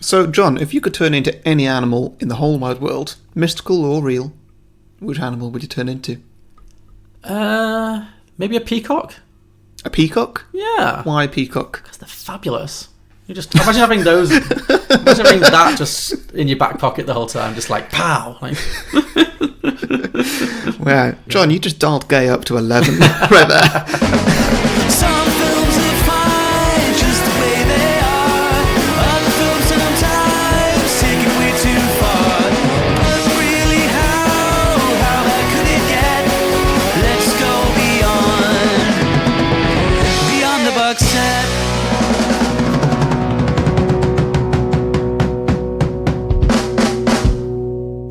So, John, if you could turn into any animal in the whole wide world, mystical or real, which animal would you turn into? Maybe a peacock? A peacock? Yeah. Why peacock? Because they're fabulous. You just imagine having those. Imagine having that just in your back pocket the whole time, just like pow. Like. Wow, John, you just dialed gay up to 11 right there. Some films are fine just the way they are. Other films sometimes take it way too far. But really, how bad could it get? Let's go beyond the box set.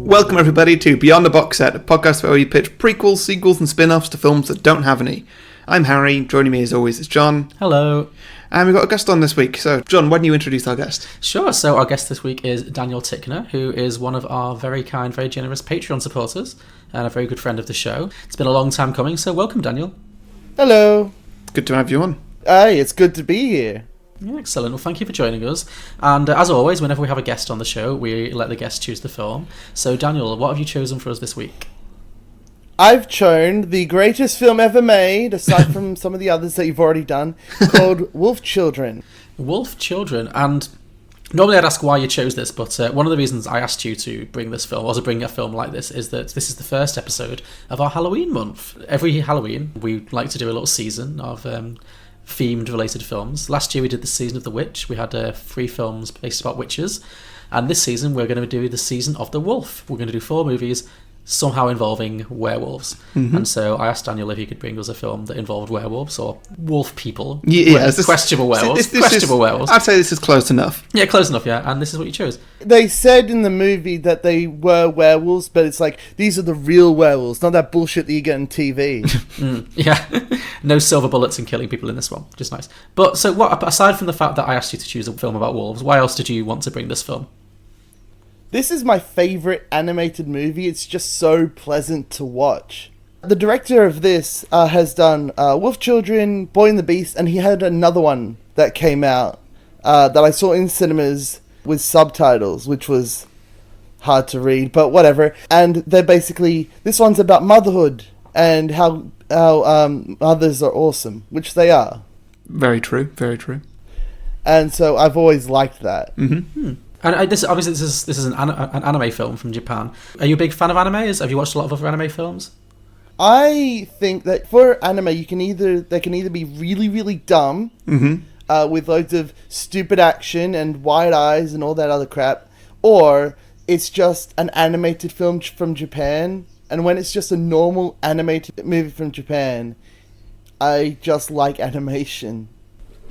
Welcome everybody to Beyond the Box Set, a podcast where we pitch prequels, sequels and spin-offs to films that don't have any. I'm Harry, joining me as always is John. Hello. And we've got a guest on this week, so John, why don't you introduce our guest? Sure, so our guest this week is Daniel Tickner, who is one of our very kind, very generous Patreon supporters and a very good friend of the show. It's been a long time coming, so welcome Daniel. Hello. Good to have you on. Hey, it's good to be here. Yeah, excellent. Well, thank you for joining us. And as always, whenever we have a guest on the show, we let the guest choose the film. So, Daniel, what have you chosen for us this week? I've chosen the greatest film ever made, aside from some of the others that you've already done, called Wolf Children. Wolf Children. And normally I'd ask why you chose this, but one of the reasons I asked you to bring this film, or to bring a film like this, is that this is the first episode of our Halloween month. Every Halloween, we like to do a little season of themed related films. Last year we did the season of The Witch. We had 3 films based about witches, and this season we're going to do the season of The Wolf. We're going to do 4 movies somehow involving werewolves. And so I asked Daniel if he could bring us a film that involved werewolves or wolf people. Questionable werewolves. Questionable werewolves. I'd say this is close enough. Yeah, close enough, yeah. And this is what you chose. They said in the movie that they were werewolves, but it's like, these are the real werewolves, not that bullshit that you get on TV. Yeah. No silver bullets and killing people in this one, which is nice. But so what, aside from the fact that I asked you to choose a film about wolves, why else did you want to bring this film? This is my favourite animated movie. It's just so pleasant to watch. The director of this has done Wolf Children, Boy and the Beast, and he had another one that came out that I saw in cinemas with subtitles, which was hard to read, but whatever. And they're basically, this one's about motherhood and how mothers are awesome, which they are. Very true, very true. And so I've always liked that. Mm-hmm. And this is an anime film from Japan. Are you a big fan of anime? Have you watched a lot of other anime films? I think that for anime, they can either be really, really dumb, with loads of stupid action and wide eyes and all that other crap, or it's just an animated film from Japan. And when it's just a normal animated movie from Japan, I just like animation.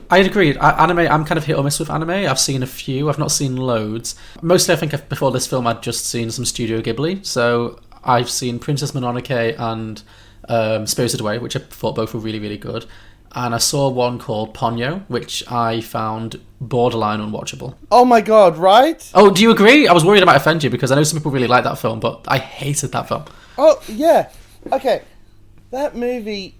I'd agree. I'm kind of hit or miss with anime. I've seen a few. I've not seen loads. Mostly, I think before this film, I'd just seen some Studio Ghibli. So I've seen Princess Mononoke and Spirited Away, which I thought both were really, really good. And I saw one called Ponyo, which I found borderline unwatchable. Oh my god, right? Oh, do you agree? I was worried I might offend you because I know some people really like that film, but I hated that film. Oh, yeah. Okay. That movie...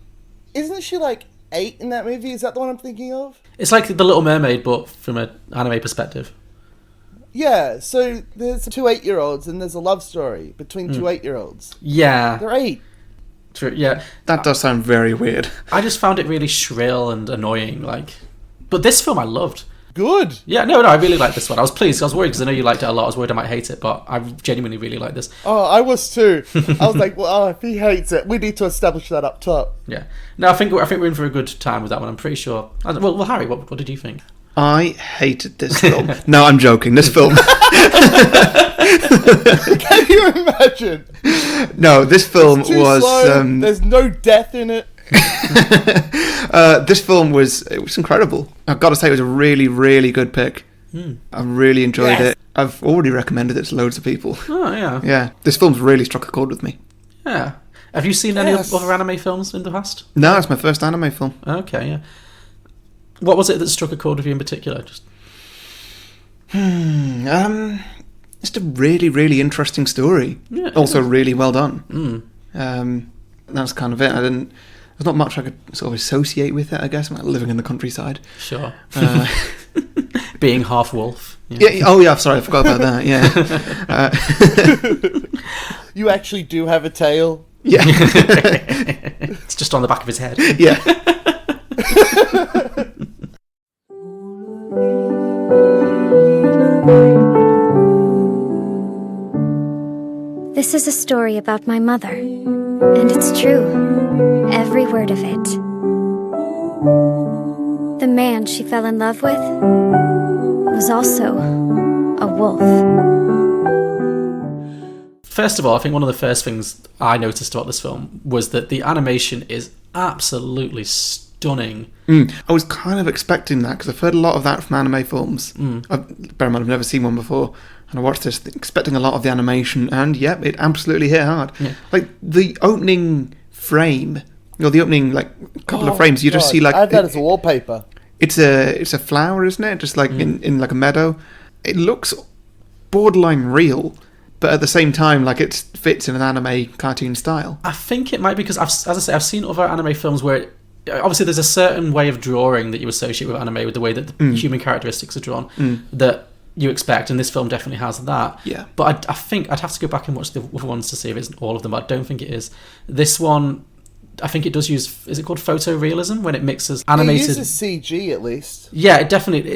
Isn't she like 8 in that movie? Is that the one I'm thinking of? It's like The Little Mermaid, but from an anime perspective. Yeah, so there's 2 8-year-olds and there's a love story between 2 8-year-olds. Yeah. They're 8. True, yeah. That does sound very weird. I just found it really shrill and annoying, But this film I loved. Good. Yeah, no, I really liked this one. I was pleased. I was worried because I know you liked it a lot. I was worried I might hate it, but I genuinely really liked this. Oh, I was too. I was like, well, if he hates it, we need to establish that up top. Yeah. No, I think we're in for a good time with that one. I'm pretty sure. Well, Harry, what did you think? I hated this film. No, I'm joking. This film. Can you imagine? No, this film It's too was. slow. There's no death in it. This film was incredible. I've got to say, it was a really, really good pick. I really enjoyed it. I've already recommended it to loads of people. Oh, yeah. Yeah, this film's really struck a chord with me. Yeah. Have you seen any other anime films in the past? No, it's my first anime film. Okay, yeah. What was it that struck a chord with you in particular? Just a really, really interesting story. Yeah, also really well done. That's kind of it. There's not much I could sort of associate with it, I guess. I'm living in the countryside. Sure. being half wolf. Yeah. Oh, yeah. Sorry, I forgot about that. Yeah. You actually do have a tail. Yeah. It's just on the back of his head. Yeah. This is a story about my mother, and it's true, every word of it. The man she fell in love with was also a wolf. First of all, I think one of the first things I noticed about this film was that the animation is absolutely stunning. I was kind of expecting that because I've heard a lot of that from anime films. Bear in mind, I've never seen one before. And I watched this expecting a lot of the animation, and yep, it absolutely hit hard. Yeah. Like the opening frame, or the opening couple of frames, you just see I have that as a wallpaper. It's a flower, isn't it? Just like in like a meadow. It looks borderline real, but at the same time, like it fits in an anime cartoon style. I think it might be because, as I say, I've seen other anime films where obviously there's a certain way of drawing that you associate with anime, with the way that the human characteristics are drawn, that you expect, and this film definitely has that. Yeah. But I think I'd have to go back and watch the other ones to see if it's all of them, but I don't think it is. This one, I think it does use, is it called photorealism, when it mixes animated... It uses CG at least. Yeah, it definitely,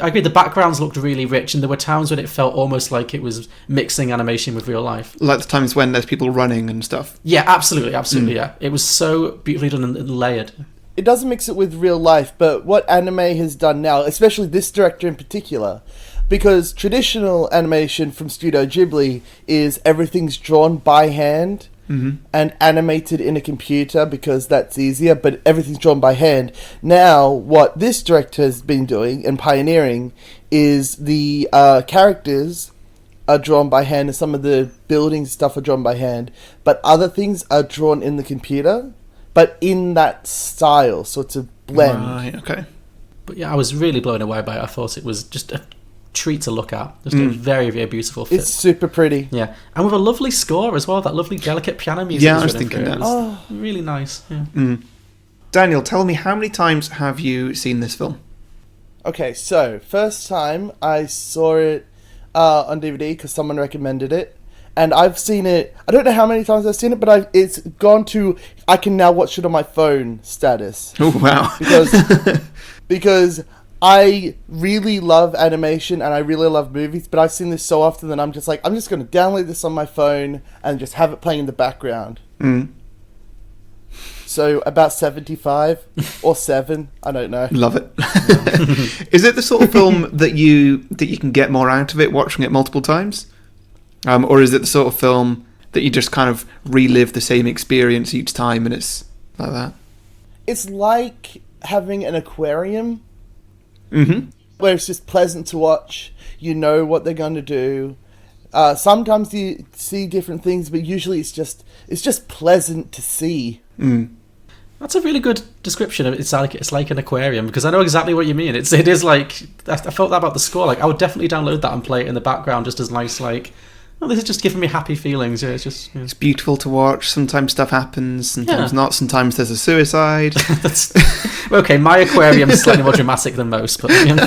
I agree, the backgrounds looked really rich, and there were times when it felt almost like it was mixing animation with real life. Like the times when there's people running and stuff. Yeah, absolutely, yeah. It was so beautifully done and layered. It doesn't mix it with real life, but what anime has done now, especially this director in particular, because traditional animation from Studio Ghibli is everything's drawn by hand and animated in a computer because that's easier, but everything's drawn by hand. Now, what this director has been doing and pioneering is the characters are drawn by hand and some of the buildings stuff are drawn by hand, but other things are drawn in the computer, but in that style, so it's a blend. Right, okay. But yeah, I was really blown away by it. I thought it was just a treat to look at. Just a very, very beautiful fit. It's super pretty. Yeah, and with a lovely score as well. That lovely, delicate piano music. Yeah, I was thinking that. It was really nice. Yeah. Daniel, tell me, how many times have you seen this film? Okay, so first time I saw it on DVD because someone recommended it, and I've seen it. I don't know how many times I've seen it, but it's gone to I can now watch it on my phone status. Oh wow! because I really love animation and I really love movies, but I've seen this so often that I'm just like, I'm just going to download this on my phone and just have it playing in the background. So about 75 or 7, I don't know. Love it. Is it the sort of film that you can get more out of it watching it multiple times? Or is it the sort of film that you just kind of relive the same experience each time and it's like that? It's like having an aquarium where it's just pleasant to watch. You know what they're going to do. Sometimes you see different things, but usually it's just pleasant to see. That's a really good description of it. It's like an aquarium, because I know exactly what you mean. It is like, I felt that about the score. Like I would definitely download that and play it in the background just as nice. Like, oh, this is just giving me happy feelings. Yeah, it's just it's beautiful to watch. Sometimes stuff happens, sometimes not. Sometimes there's a suicide. That's okay. My aquarium is slightly more dramatic than most, but you know.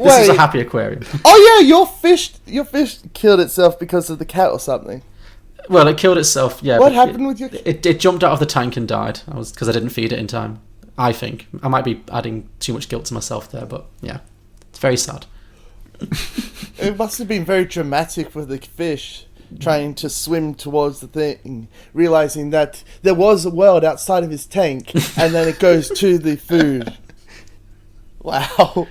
This is a happy aquarium. Oh yeah, your fish killed itself because of the cat or something. Well, it killed itself. Yeah. What happened with your? It jumped out of the tank and died. Because I didn't feed it in time. I think I might be adding too much guilt to myself there, but yeah, it's very sad. It must have been very dramatic for the fish trying to swim towards the thing, realizing that there was a world outside of his tank, and then it goes to the food. Wow.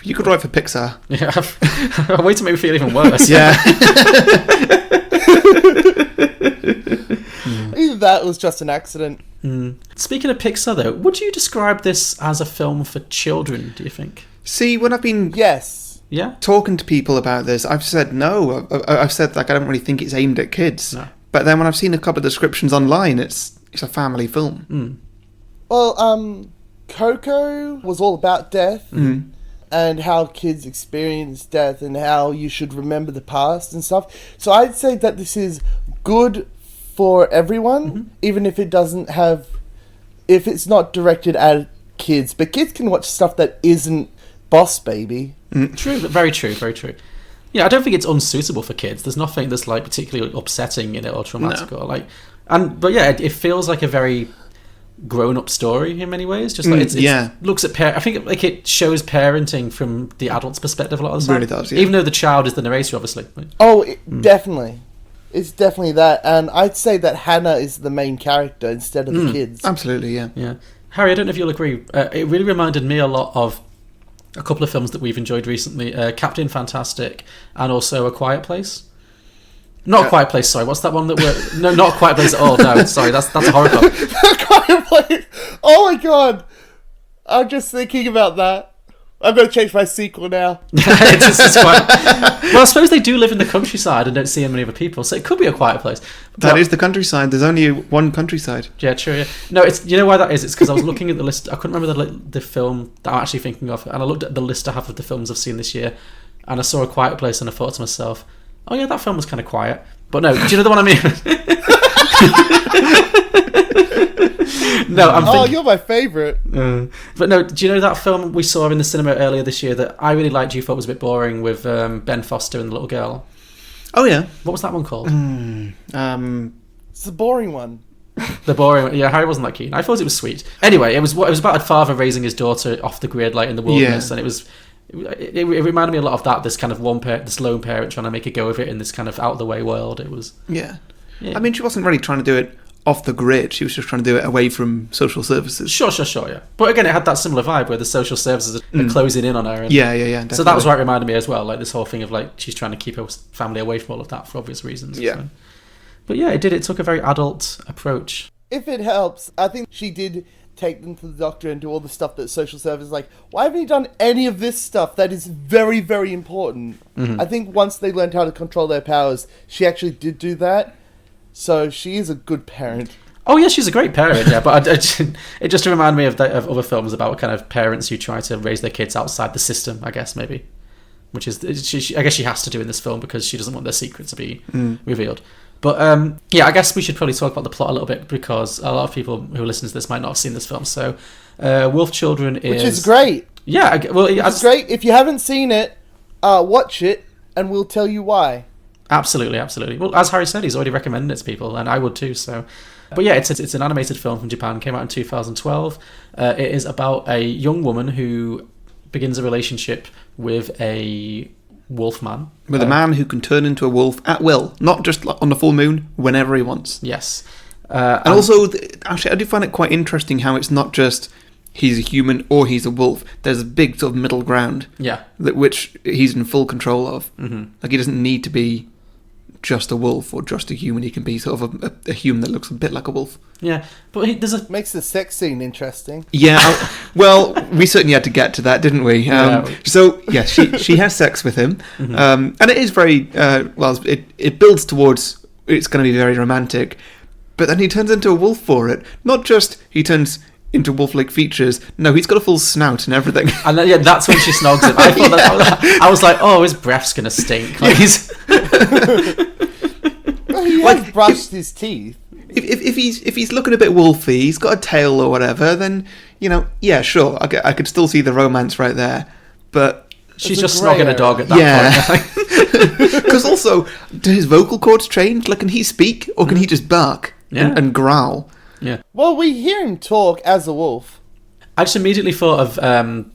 You could write for Pixar. Yeah. A way to make me feel even worse. Yeah. Either that was just an accident. Speaking of Pixar, though, would you describe this as a film for children, do you think? See, when I've been Yeah? talking to people about this, I've said no. I've said like I don't really think it's aimed at kids. No. But then when I've seen a couple of descriptions online, it's a family film. Well, Coco was all about death and how kids experience death and how you should remember the past and stuff. So I'd say that this is good for everyone, even if it doesn't have, if it's not directed at kids, but kids can watch stuff that isn't Boss Baby. True, very true, very true. Yeah, I don't think it's unsuitable for kids. There's nothing that's like particularly upsetting in it or traumatic or like, but yeah, it feels like a very grown-up story in many ways. Just like it looks at I think like it shows parenting from the adult's perspective a lot of the time. Really does, yeah. Even though the child is the narrator, obviously. Oh, definitely. It's definitely that, and I'd say that Hannah is the main character instead of the kids. Absolutely, yeah. Yeah, Harry, I don't know if you'll agree. It really reminded me a lot of a couple of films that we've enjoyed recently, Captain Fantastic and also A Quiet Place. Not A Quiet Place, sorry. What's that one that we're... No, not A Quiet Place at all. No, sorry, that's a horror film. A Quiet Place! Oh my god! I'm just thinking about that. I'm going to change my sequel now. It's quite... Well, I suppose they do live in the countryside and don't see many other people, so it could be A Quiet Place. That is the countryside. There's only one countryside. Yeah, true. Yeah. No, it's, you know why that is? It's because I was looking at the list. I couldn't remember the film that I'm actually thinking of, and I looked at the list I have of the films I've seen this year, and I saw A Quiet Place, and I thought to myself, oh yeah, that film was kind of quiet. But no, do you know the one I mean? No, I'm thinking... Oh, you're my favourite. But no, do you know that film we saw in the cinema earlier this year that I really liked, you thought was a bit boring, with Ben Foster and the little girl? Oh, yeah. What was that one called? It's the boring one. The boring one. Yeah, Harry wasn't that keen. I thought it was sweet. Anyway, it was about a father raising his daughter off the grid, like in the wilderness, and it reminded me a lot of that. This kind of this lone parent trying to make a go of it in this kind of out of the way world. It was. Yeah. I mean, she wasn't really trying to do it off the grid. She was just trying to do it away from social services. Sure, yeah. But again, it had that similar vibe where the social services are closing in on her. And yeah. Definitely. So that was what it reminded me as well. Like this whole thing of like she's trying to keep her family away from all of that for obvious reasons. Yeah. So. But yeah, it did. It took a very adult approach. If it helps, I think she did take them to the doctor and do all the stuff that social service is like, why haven't you done any of this stuff that is very, very important? I think once they learned how to control their powers, she actually did do that. So she is a good parent. Oh yeah, she's a great parent. Yeah, but it just reminded me of other films about kind of parents who try to raise their kids outside the system. I guess maybe, which is I guess she has to do in this film because she doesn't want their secret to be revealed. But yeah, I guess we should probably talk about the plot a little bit because a lot of people who listen to this might not have seen this film. So, Wolf Children is... Which is great. Yeah, well... It's great. If you haven't seen it, watch it and we'll tell you why. Absolutely. Well, as Harry said, he's already recommended it to people and I would too, so... But yeah, it's an animated film from Japan, came out in 2012. It is about a young woman who begins a relationship with a... wolfman. With a man who can turn into a wolf at will, not just on the full moon, whenever he wants. Yes. And also, actually, I do find it quite interesting how it's not just he's a human or he's a wolf. There's a big sort of middle ground. Yeah. Which he's in full control of. Mm-hmm. Like, he doesn't need to be just a wolf or just a human. He can be sort of a human that looks a bit like a wolf. Yeah, but makes the sex scene interesting. Yeah, well, we certainly had to get to that, didn't we? So yeah, she has sex with him, and it is very it builds towards it's going to be very romantic, but then he turns into a wolf for it. Not just he turns into wolf-like features. No, he's got a full snout and everything. And then, that's when she snogs him. I thought I was like, oh, his breath's gonna stink. Like he's. Well, he has brushed his teeth. If he's looking a bit wolfy, he's got a tail or whatever, then yeah, sure, I could still see the romance right there. But she's just snogging a dog at that point. Because also, do his vocal cords change? Like, can he speak or can he just bark and growl? Yeah. Well, we hear him talk as a wolf. I just immediately thought of,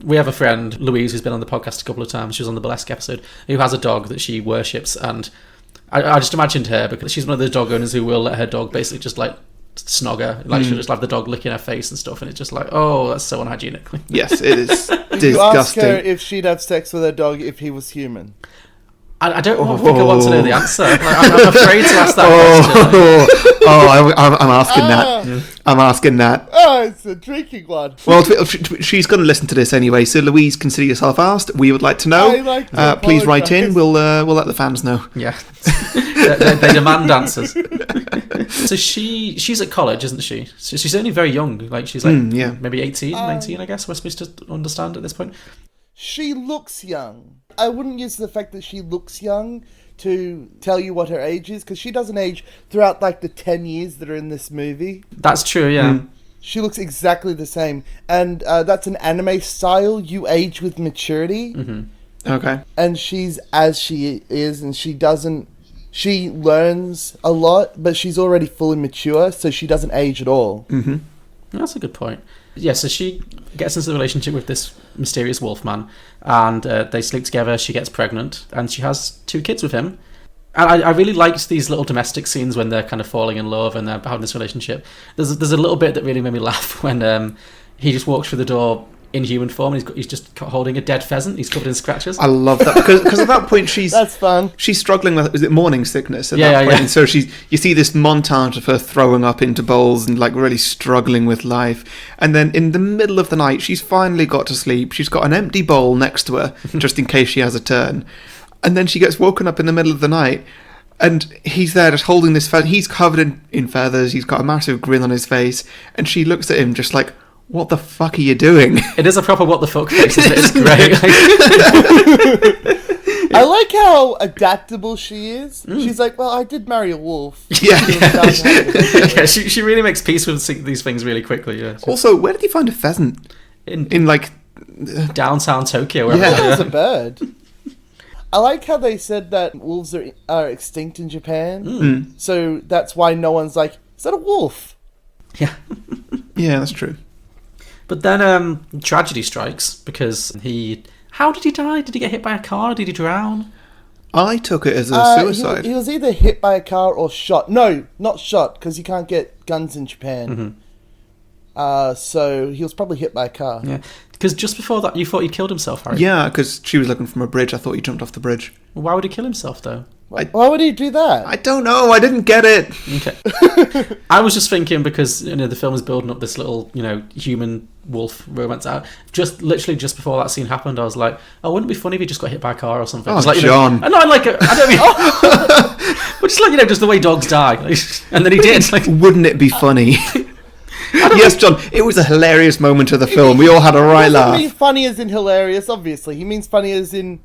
we have a friend, Louise, who's been on the podcast a couple of times. She was on the Burlesque episode, who has a dog that she worships. And I just imagined her because she's one of those dog owners who will let her dog basically just like snog her. Like she'll just have the dog licking her face and stuff. And it's just like, oh, that's so unhygienic. Yes, it is disgusting. You ask her if she'd have sex with her dog if he was human. I don't think I want to know the answer. Like, I'm afraid to ask that question. I'm asking that. I'm asking that. Oh, it's a drinking one. Well, she's going to listen to this anyway. So, Louise, consider yourself asked. We would like to know. Please write in. We'll let the fans know. Yeah, they demand answers. So she's at college, isn't she? So she's only very young. Like she's like maybe 18, 19, I guess. We're supposed to understand at this point. She looks young. I wouldn't use the fact that she looks young to tell you what her age is, because she doesn't age throughout like the 10 years that are in this movie. That's true, yeah. She looks exactly the same. And that's an anime style. You age with maturity. Mm-hmm. Okay. And she's as she is, and she learns a lot, but she's already fully mature, so she doesn't age at all. Mm-hmm. That's a good point. Yeah, so she gets into a relationship with this mysterious wolf man, and they sleep together. She gets pregnant, and she has 2 kids with him. And I really liked these little domestic scenes when they're kind of falling in love and they're having this relationship. There's a little bit that really made me laugh when he just walks through the door in human form, and he's just holding a dead pheasant. He's covered in scratches. I love that because at that point That's fun. she's struggling with, is it morning sickness at Yeah, that yeah, point? yeah. And so you see this montage of her throwing up into bowls and like really struggling with life. And then in the middle of the night, she's finally got to sleep. She's got an empty bowl next to her just in case she has a turn. And then she gets woken up in the middle of the night, and he's there just holding this feather. He's covered in feathers. He's got a massive grin on his face, and she looks at him just like, what the fuck are you doing? It is a proper what the fuck face, isn't it? It's great. I like how adaptable she is. She's like, well, I did marry a wolf. Yeah. Yeah, she really makes peace with these things really quickly. Yeah. Also, where did he find a pheasant? In like downtown Tokyo. Wherever Yeah. they are. It's a bird. I like how they said that wolves are extinct in Japan. So that's why no one's like, is that a wolf? Yeah. Yeah, that's true. But then tragedy strikes because how did he die? Did he get hit by a car? Did he drown? I took it as a suicide. He was either hit by a car or shot. No, not shot, because you can't get guns in Japan. So he was probably hit by a car. Yeah. Because just before that, you thought he killed himself, Harry. Yeah, because she was looking from a bridge. I thought he jumped off the bridge. Well, why would he kill himself, though? Why would he do that? I don't know. I didn't get it. Okay. I was just thinking because the film is building up this little human wolf romance out. Literally just before that scene happened, I was like, oh, wouldn't it be funny if he just got hit by a car or something? Oh, It's like, John. I don't mean, but just like just the way dogs die, and then he did. Like, Wouldn't it be funny? Yes, John. It was a hilarious moment of the film. We all had a right He doesn't laugh. mean funny as in hilarious, obviously. He means funny as in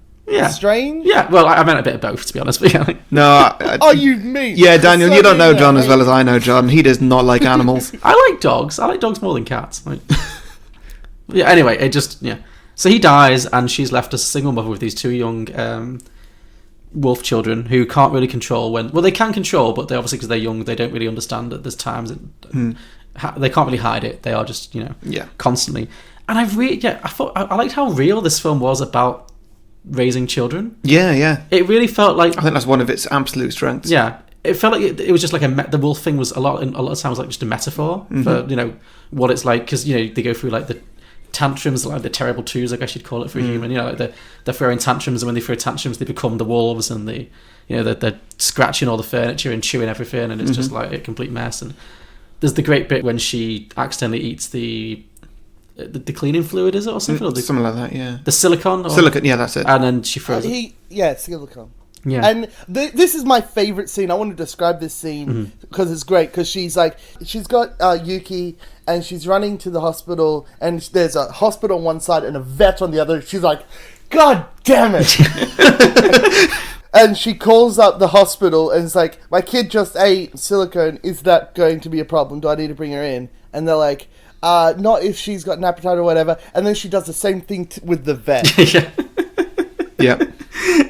strange. yeah. Well, I meant a bit of both, to be honest. But yeah, No. Oh, you mean? Yeah, Daniel, So you don't know mean, John mate. as well as I know John. He does not like animals. I like dogs. I like dogs more than cats. Like, yeah. Anyway, So he dies, and she's left as a single mother with these 2 young wolf children who can't really control when. Well, they can control, but they obviously because they're young, they don't really understand that there's times they can't really hide it. They are just constantly. And I liked how real this film was about raising children. Yeah. It really felt like I think that's one of its absolute strengths. Yeah, it felt like it was just like the wolf thing was a lot of times like just a metaphor for what it's like, because they go through like the tantrums, like the terrible twos, I guess you'd call it for a human. Like they're throwing tantrums, and when they throw tantrums, they become the wolves, and they're scratching all the furniture and chewing everything, and it's just like a complete mess. And there's the great bit when she accidentally eats the cleaning fluid, is it, or something? Or Something like that, yeah. the silicone? Silicone, yeah, that's it. And then she throws it. silicone. Yeah. And this is my favorite scene. I want to describe this scene because it's great. Because she's got Yuki, and she's running to the hospital, and there's a hospital on one side and a vet on the other. She's like, God damn it! And she calls up the hospital and is like, my kid just ate silicone. Is that going to be a problem? Do I need to bring her in? And they're like, not if she's got an appetite or whatever. And then she does the same thing with the vet. Yeah. Yeah.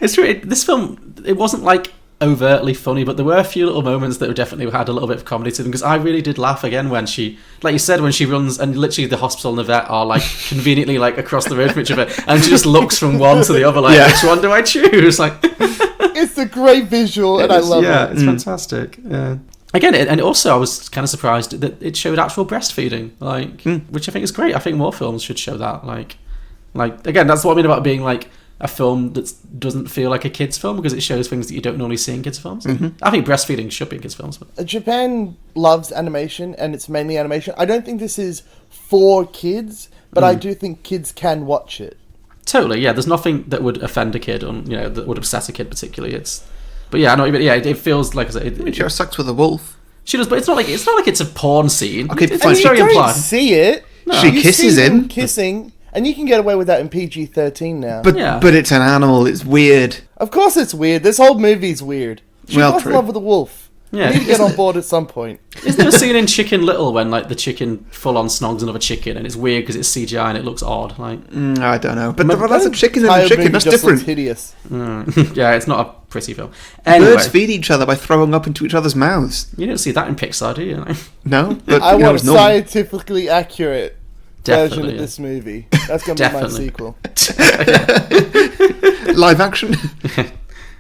It's true. This film, it wasn't like overtly funny, but there were a few little moments that definitely had a little bit of comedy to them, because I really did laugh again when she, like you said, when she runs, and literally the hospital and the vet are like conveniently like across the road from each other, and she just looks from one to the other like, which one do I choose? Like, It's a great visual, and I love yeah, it. it's fantastic. Again, and also I was kind of surprised that it showed actual breastfeeding, like, which I think is great. I think more films should show that. Like again, that's what I mean about being like a film that doesn't feel like a kids' film, because it shows things that you don't normally see in kids' films. I think breastfeeding should be in kids' films. But Japan loves animation, and it's mainly animation. I don't think this is for kids, but I do think kids can watch it. totally, yeah. There's nothing that would offend a kid, that would upset a kid particularly. But yeah, I know. But yeah, it feels like She has sex with a wolf. she does, but it's not like it's a porn scene. Okay, it's fine. very You don't implied. see it. She You kisses see them him. kissing, and you can get away with that in PG-13 now. But Yeah. but it's an animal. It's weird. Of course it's weird. This whole movie's weird. She Well, falls true. in love with a wolf. Yeah. We need to get on board at some point. Is there a scene in Chicken Little when like the chicken full on snogs another chicken and it's weird because it's CGI and it looks odd? Like, I don't know, but that's a chicken and Entire a chicken. movie That's just looks different. hideous. yeah, it's not a pretty film. Anyway, Birds feed each other by throwing up into each other's mouths. you don't see that in Pixar, do you? No, but I want a it's normal. scientifically accurate version Definitely. of this movie. That's going to be my Definitely. sequel. Live action.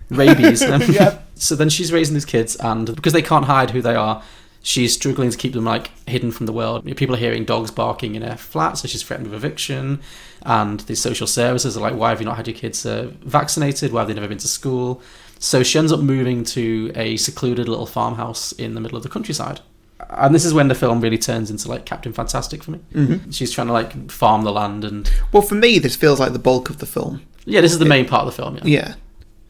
Rabies. Yeah. So then she's raising these kids, and because they can't hide who they are, she's struggling to keep them like hidden from the world. People are hearing dogs barking in her flat, so she's threatened with eviction. And the social services are like, "Why have you not had your kids vaccinated? Why have they never been to school?" So she ends up moving to a secluded little farmhouse in the middle of the countryside. And this is when the film really turns into like Captain Fantastic for me. Mm-hmm. She's trying to like farm the land, and Well, for me, this feels like the bulk of the film. yeah, this is the main part of the film. Yeah. Yeah.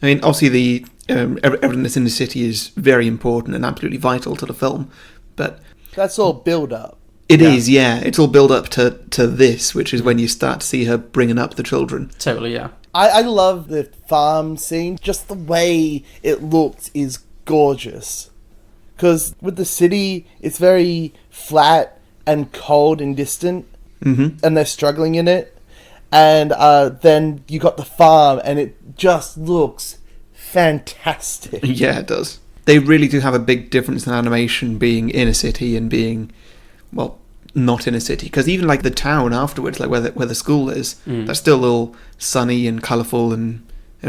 I mean, obviously, the everything that's in the city is very important and absolutely vital to the film, but That's all build up. it is, yeah. It's all build up to this, which is when you start to see her bringing up the children. Totally, yeah. I love the farm scene. Just the way it looked is gorgeous. Because with the city, it's very flat and cold and distant. Mm-hmm. And they're struggling in it. And then you got the farm, and it just looks fantastic. Yeah, it does. They really do have a big difference in animation being in a city and being, well, not in a city. Because even like the town afterwards, like where the school is, that's still all sunny and colourful and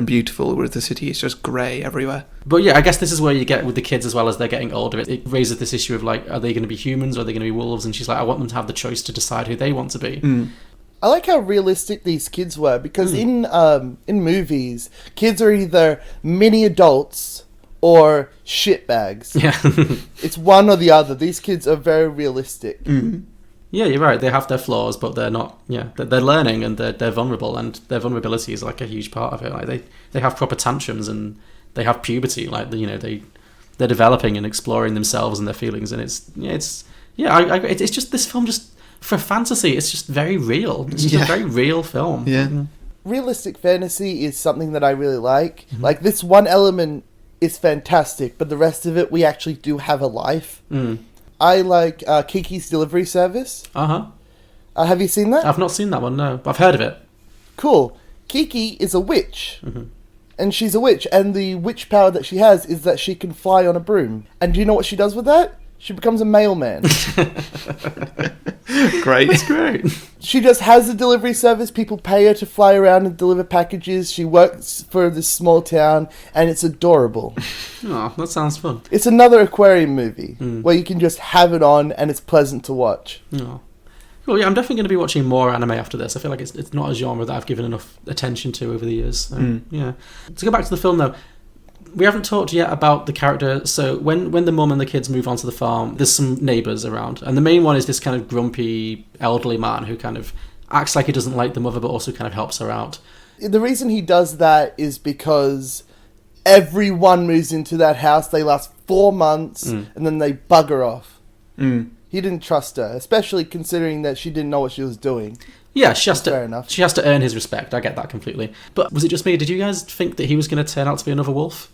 beautiful, whereas the city is just grey everywhere. But yeah, I guess this is where you get with the kids as well as they're getting older. It raises this issue of like, are they going to be humans or are they going to be wolves? And she's like, I want them to have the choice to decide who they want to be. I like how realistic these kids were, because in movies, kids are either mini adults or shitbags. Yeah. It's one or the other. These kids are very realistic. Yeah, you're right. They have their flaws, but they're not. Yeah, they're learning and they're vulnerable, and their vulnerability is like a huge part of it. Like they have proper tantrums and they have puberty. Like they're developing and exploring themselves and their feelings, and it's just this film just for fantasy. It's just very real. It's just a very real film. Yeah. Realistic fantasy is something that I really like. Like, this one element is fantastic, but the rest of it, we actually do have a life. I like Kiki's Delivery Service. Have you seen that? I've not seen that one, no. But I've heard of it. Cool. Kiki is a witch. And she's a witch, and the witch power that she has is that she can fly on a broom. And do you know what she does with that? She becomes a mailman. Great. It's great. She just has a delivery service. People pay her to fly around and deliver packages. She works for this small town, and it's adorable. Oh, that sounds fun. It's another aquarium movie where you can just have it on, and it's pleasant to watch. Oh. Well, yeah, I'm definitely going to be watching more anime after this. I feel like it's not a genre that I've given enough attention to over the years. So, yeah. To go back to the film, though, we haven't talked yet about the character. So when the mum and the kids move onto the farm, there's some neighbours around. And the main one is this kind of grumpy, elderly man who kind of acts like he doesn't like the mother, but also kind of helps her out. The reason he does that is because everyone moves into that house. They last 4 months, and then they bugger off. He didn't trust her, especially considering that she didn't know what she was doing. Yeah, she has Fair enough. She has to earn his respect. I get that completely. But was it just me? Did you guys think that he was going to turn out to be another wolf?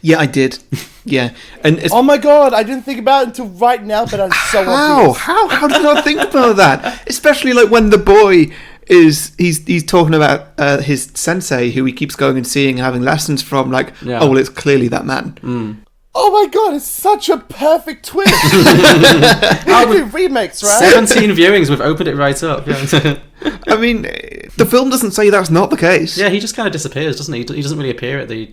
Yeah, I did. Yeah. And it's, Oh my god, I didn't think about it until right now, but I'm so obvious. How did I not think about that? Especially like when the boy he's talking about his sensei who he keeps going and seeing and having lessons from, like, Yeah. oh well, it's clearly that man. Oh my god, it's such a perfect twist. I do remakes, right? 17 viewings, we've opened it right up. Yeah. I mean, the film doesn't say that's not the case. Yeah, he just kind of disappears, doesn't he? He doesn't really appear at the...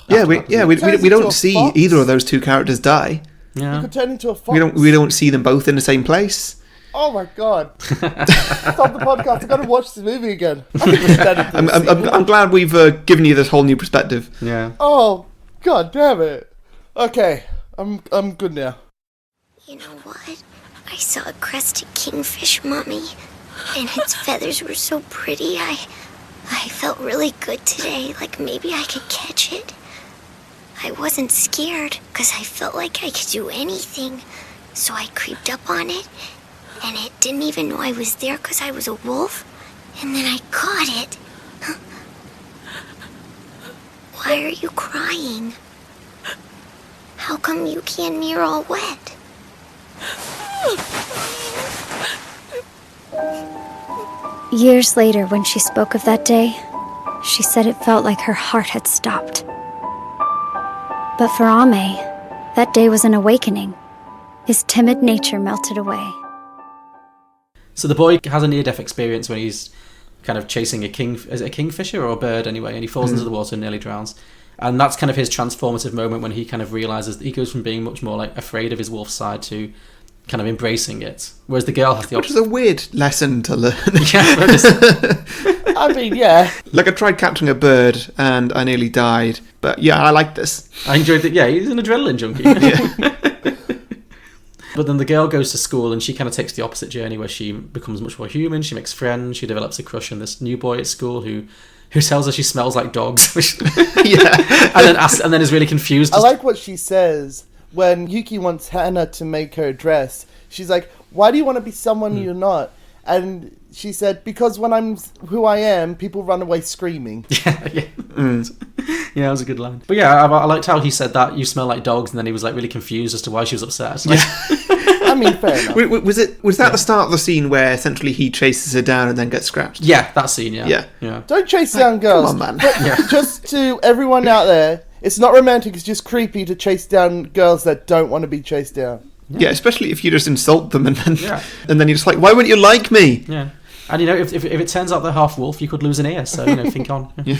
we Turns don't into a see fox. either of those two characters die. Yeah. Could turn into a fox. We don't see them both in the same place. Oh my god. Stop the podcast. I've got to watch this movie again. I'm glad we've given you this whole new perspective. Yeah. Oh, god damn it. Okay, I'm good now. You know what? I saw a crested kingfish, Mommy, and its feathers were so pretty. I felt really good today, like maybe I could catch it. I wasn't scared, because I felt like I could do anything. So I creeped up on it, and it didn't even know I was there because I was a wolf. And then I caught it. Why are you crying? How come Yuki and me are all wet? Years later, when she spoke of that day, she said it felt like her heart had stopped. But for Ame, that day was an awakening. His timid nature melted away. So the boy has a near-death experience when he's kind of chasing is it a kingfisher or a bird anyway, and he falls into the water and nearly drowns. And that's kind of his transformative moment when he kind of realises that he goes from being much more like afraid of his wolf side to kind of embracing it. Whereas the girl has the Which opposite. is a weird lesson to learn. Yeah, but it's- I mean, yeah. Like, I tried catching a bird and I nearly died. But yeah, I like this. I enjoyed it. Yeah, he's an adrenaline junkie. But then the girl goes to school and she kind of takes the opposite journey where she becomes much more human. She makes friends. She develops a crush on this new boy at school who tells her she smells like dogs. Yeah. and then is really confused. I like what she says when Yuki wants Hana to make her dress. She's like, why do you want to be someone you're not? And she said, because when I'm who I am, people run away screaming. Yeah. Yeah, that was a good line. But yeah, I liked how he said that you smell like dogs, and then he was like really confused as to why she was upset. It's like, I mean, fair enough. Was that the start of the scene where essentially he chases her down and then gets scratched? yeah, that scene. Yeah. Yeah. Don't chase down girls. Come on, man. But just to everyone out there, it's not romantic, it's just creepy to chase down girls that don't want to be chased down. Yeah, especially if you just insult them and then Yeah. and then you're just like, why wouldn't you like me? Yeah. And if it turns out they're half wolf, you could lose an ear. So think on. Yeah.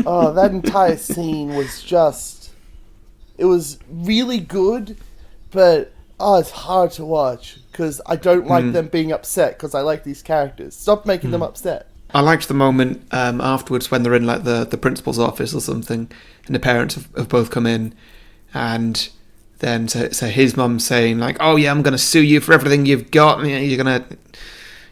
Oh, that entire scene was just... It was really good, but it's hard to watch because I don't like them being upset because I like these characters. Stop making them upset. I liked the moment afterwards when they're in like the principal's office or something, and the parents have both come in, and then so his mum's saying like, "Oh yeah, I'm going to sue you for everything you've got.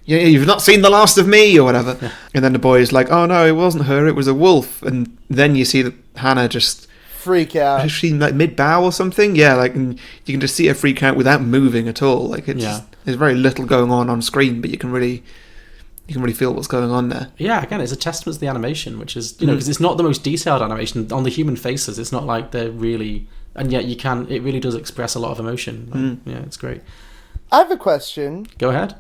You've not seen the last of me," or whatever. Yeah. And then the boy is like, "Oh no, it wasn't her. It was a wolf." And then you see that Hannah just Freak out. is she like mid bow or something? Yeah, like, and you can just see her freak out without moving at all. Like there's very little going on screen, but you can really feel what's going on there. Yeah, again, it's a testament to the animation, which is because it's not the most detailed animation on the human faces. It's not like they're really, and yet it really does express a lot of emotion. Yeah, it's great. I have a question. Go ahead.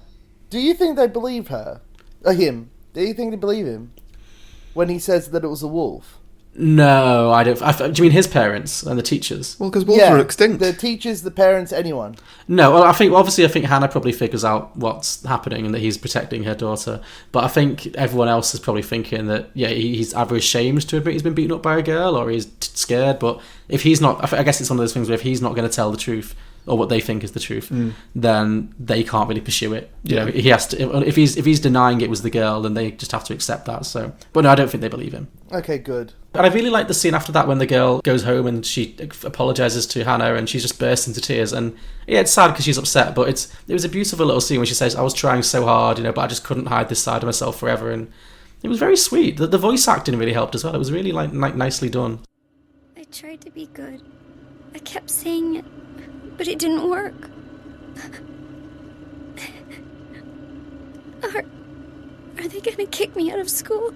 Do you think they believe her? Or him? Do you think they believe him when he says that it was a wolf? No, I don't. Do you mean his parents and the teachers? Well, because wolves are extinct. The teachers, the parents, anyone. No, well, I think Hannah probably figures out what's happening and that he's protecting her daughter. But I think everyone else is probably thinking that he's either ashamed to admit he's been beaten up by a girl or he's scared. But if he's not, I guess it's one of those things where if he's not going to tell the truth or what they think is the truth, then they can't really pursue it. You know, he has to. If he's denying it was the girl, then they just have to accept that. So, but no, I don't think they believe him. Okay, good. And I really like the scene after that when the girl goes home and she apologises to Hannah and she just bursts into tears. And yeah, it's sad because she's upset, but it was a beautiful little scene when she says, "I was trying so hard, but I just couldn't hide this side of myself forever." And it was very sweet. The voice acting really helped as well. It was really like nicely done. I tried to be good. I kept saying it, but it didn't work. Are they gonna kick me out of school?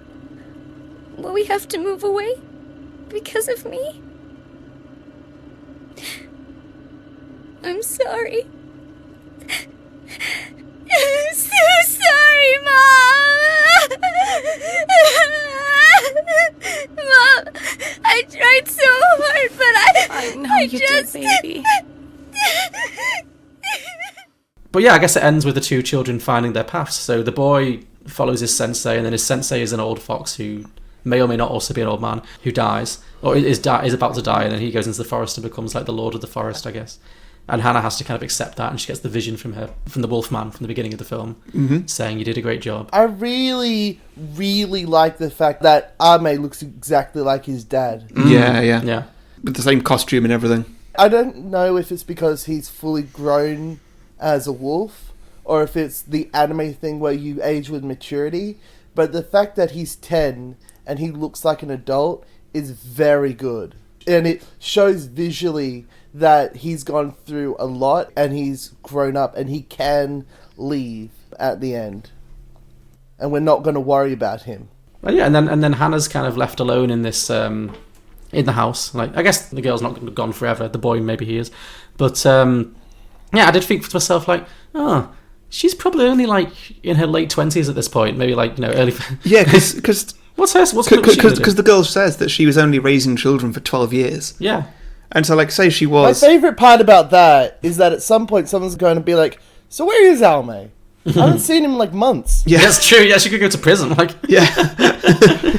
Will we have to move away because of me? I'm sorry. I'm so sorry, Mom! Mom, I tried so hard, but I know you just did, baby. But yeah, I guess it ends with the two children finding their paths. So the boy follows his sensei, and then his sensei is an old fox who may or may not also be an old man who dies, or is about to die, and then he goes into the forest and becomes like the lord of the forest, I guess. And Hannah has to kind of accept that, and she gets the vision from the wolf man from the beginning of the film, saying, "You did a great job." I really, really like the fact that Ame looks exactly like his dad. Yeah. With the same costume and everything. I don't know if it's because he's fully grown as a wolf, or if it's the anime thing where you age with maturity, but the fact that he's 10 and he looks like an adult is very good. And it shows visually that he's gone through a lot and he's grown up and he can leave at the end. And we're not going to worry about him. Well, yeah, and then Hannah's kind of left alone in this in the house. Like, I guess the girl's not gone forever. The boy, maybe he is. But, yeah, I did think to myself, like, oh, she's probably only, like, in her late 20s at this point. Maybe, like, you know, early... Yeah, because... What's the girl says that she was only raising children for 12 years. Yeah. And so, like, say she was... My favourite part about that is that at some point someone's going to be like, so where is Alme? I haven't seen him in, like, months. Yeah, that's true. Yeah, she could go to prison. Like, yeah.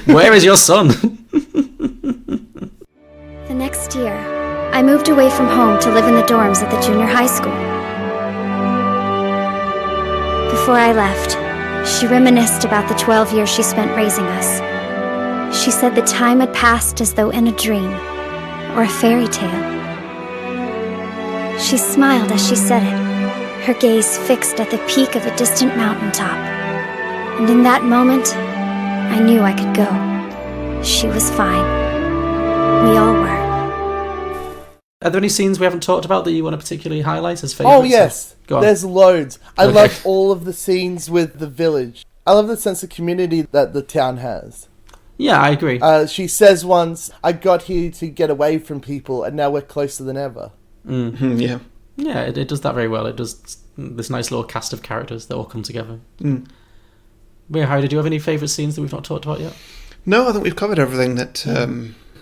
Where is your son? The next year, I moved away from home to live in the dorms at the junior high school. Before I left, she reminisced about the 12 years she spent raising us. She said the time had passed as though in a dream or a fairy tale. She smiled as she said it, her gaze fixed at the peak of a distant mountaintop. And in that moment, I knew I could go. She was fine. We all were. Are there any scenes we haven't talked about that you want to particularly highlight as favourites? Oh, yes. Go on. There's loads. I Okay. love all of the scenes with the village. I love the sense of community that the town has. Yeah, I agree. She says once, I got here to get away from people, and now we're closer than ever. Yeah. Yeah, it does that very well. It does this nice little cast of characters that all come together. Wait, Harry, did you have any favourite scenes that we've not talked about yet? No, I think we've covered everything that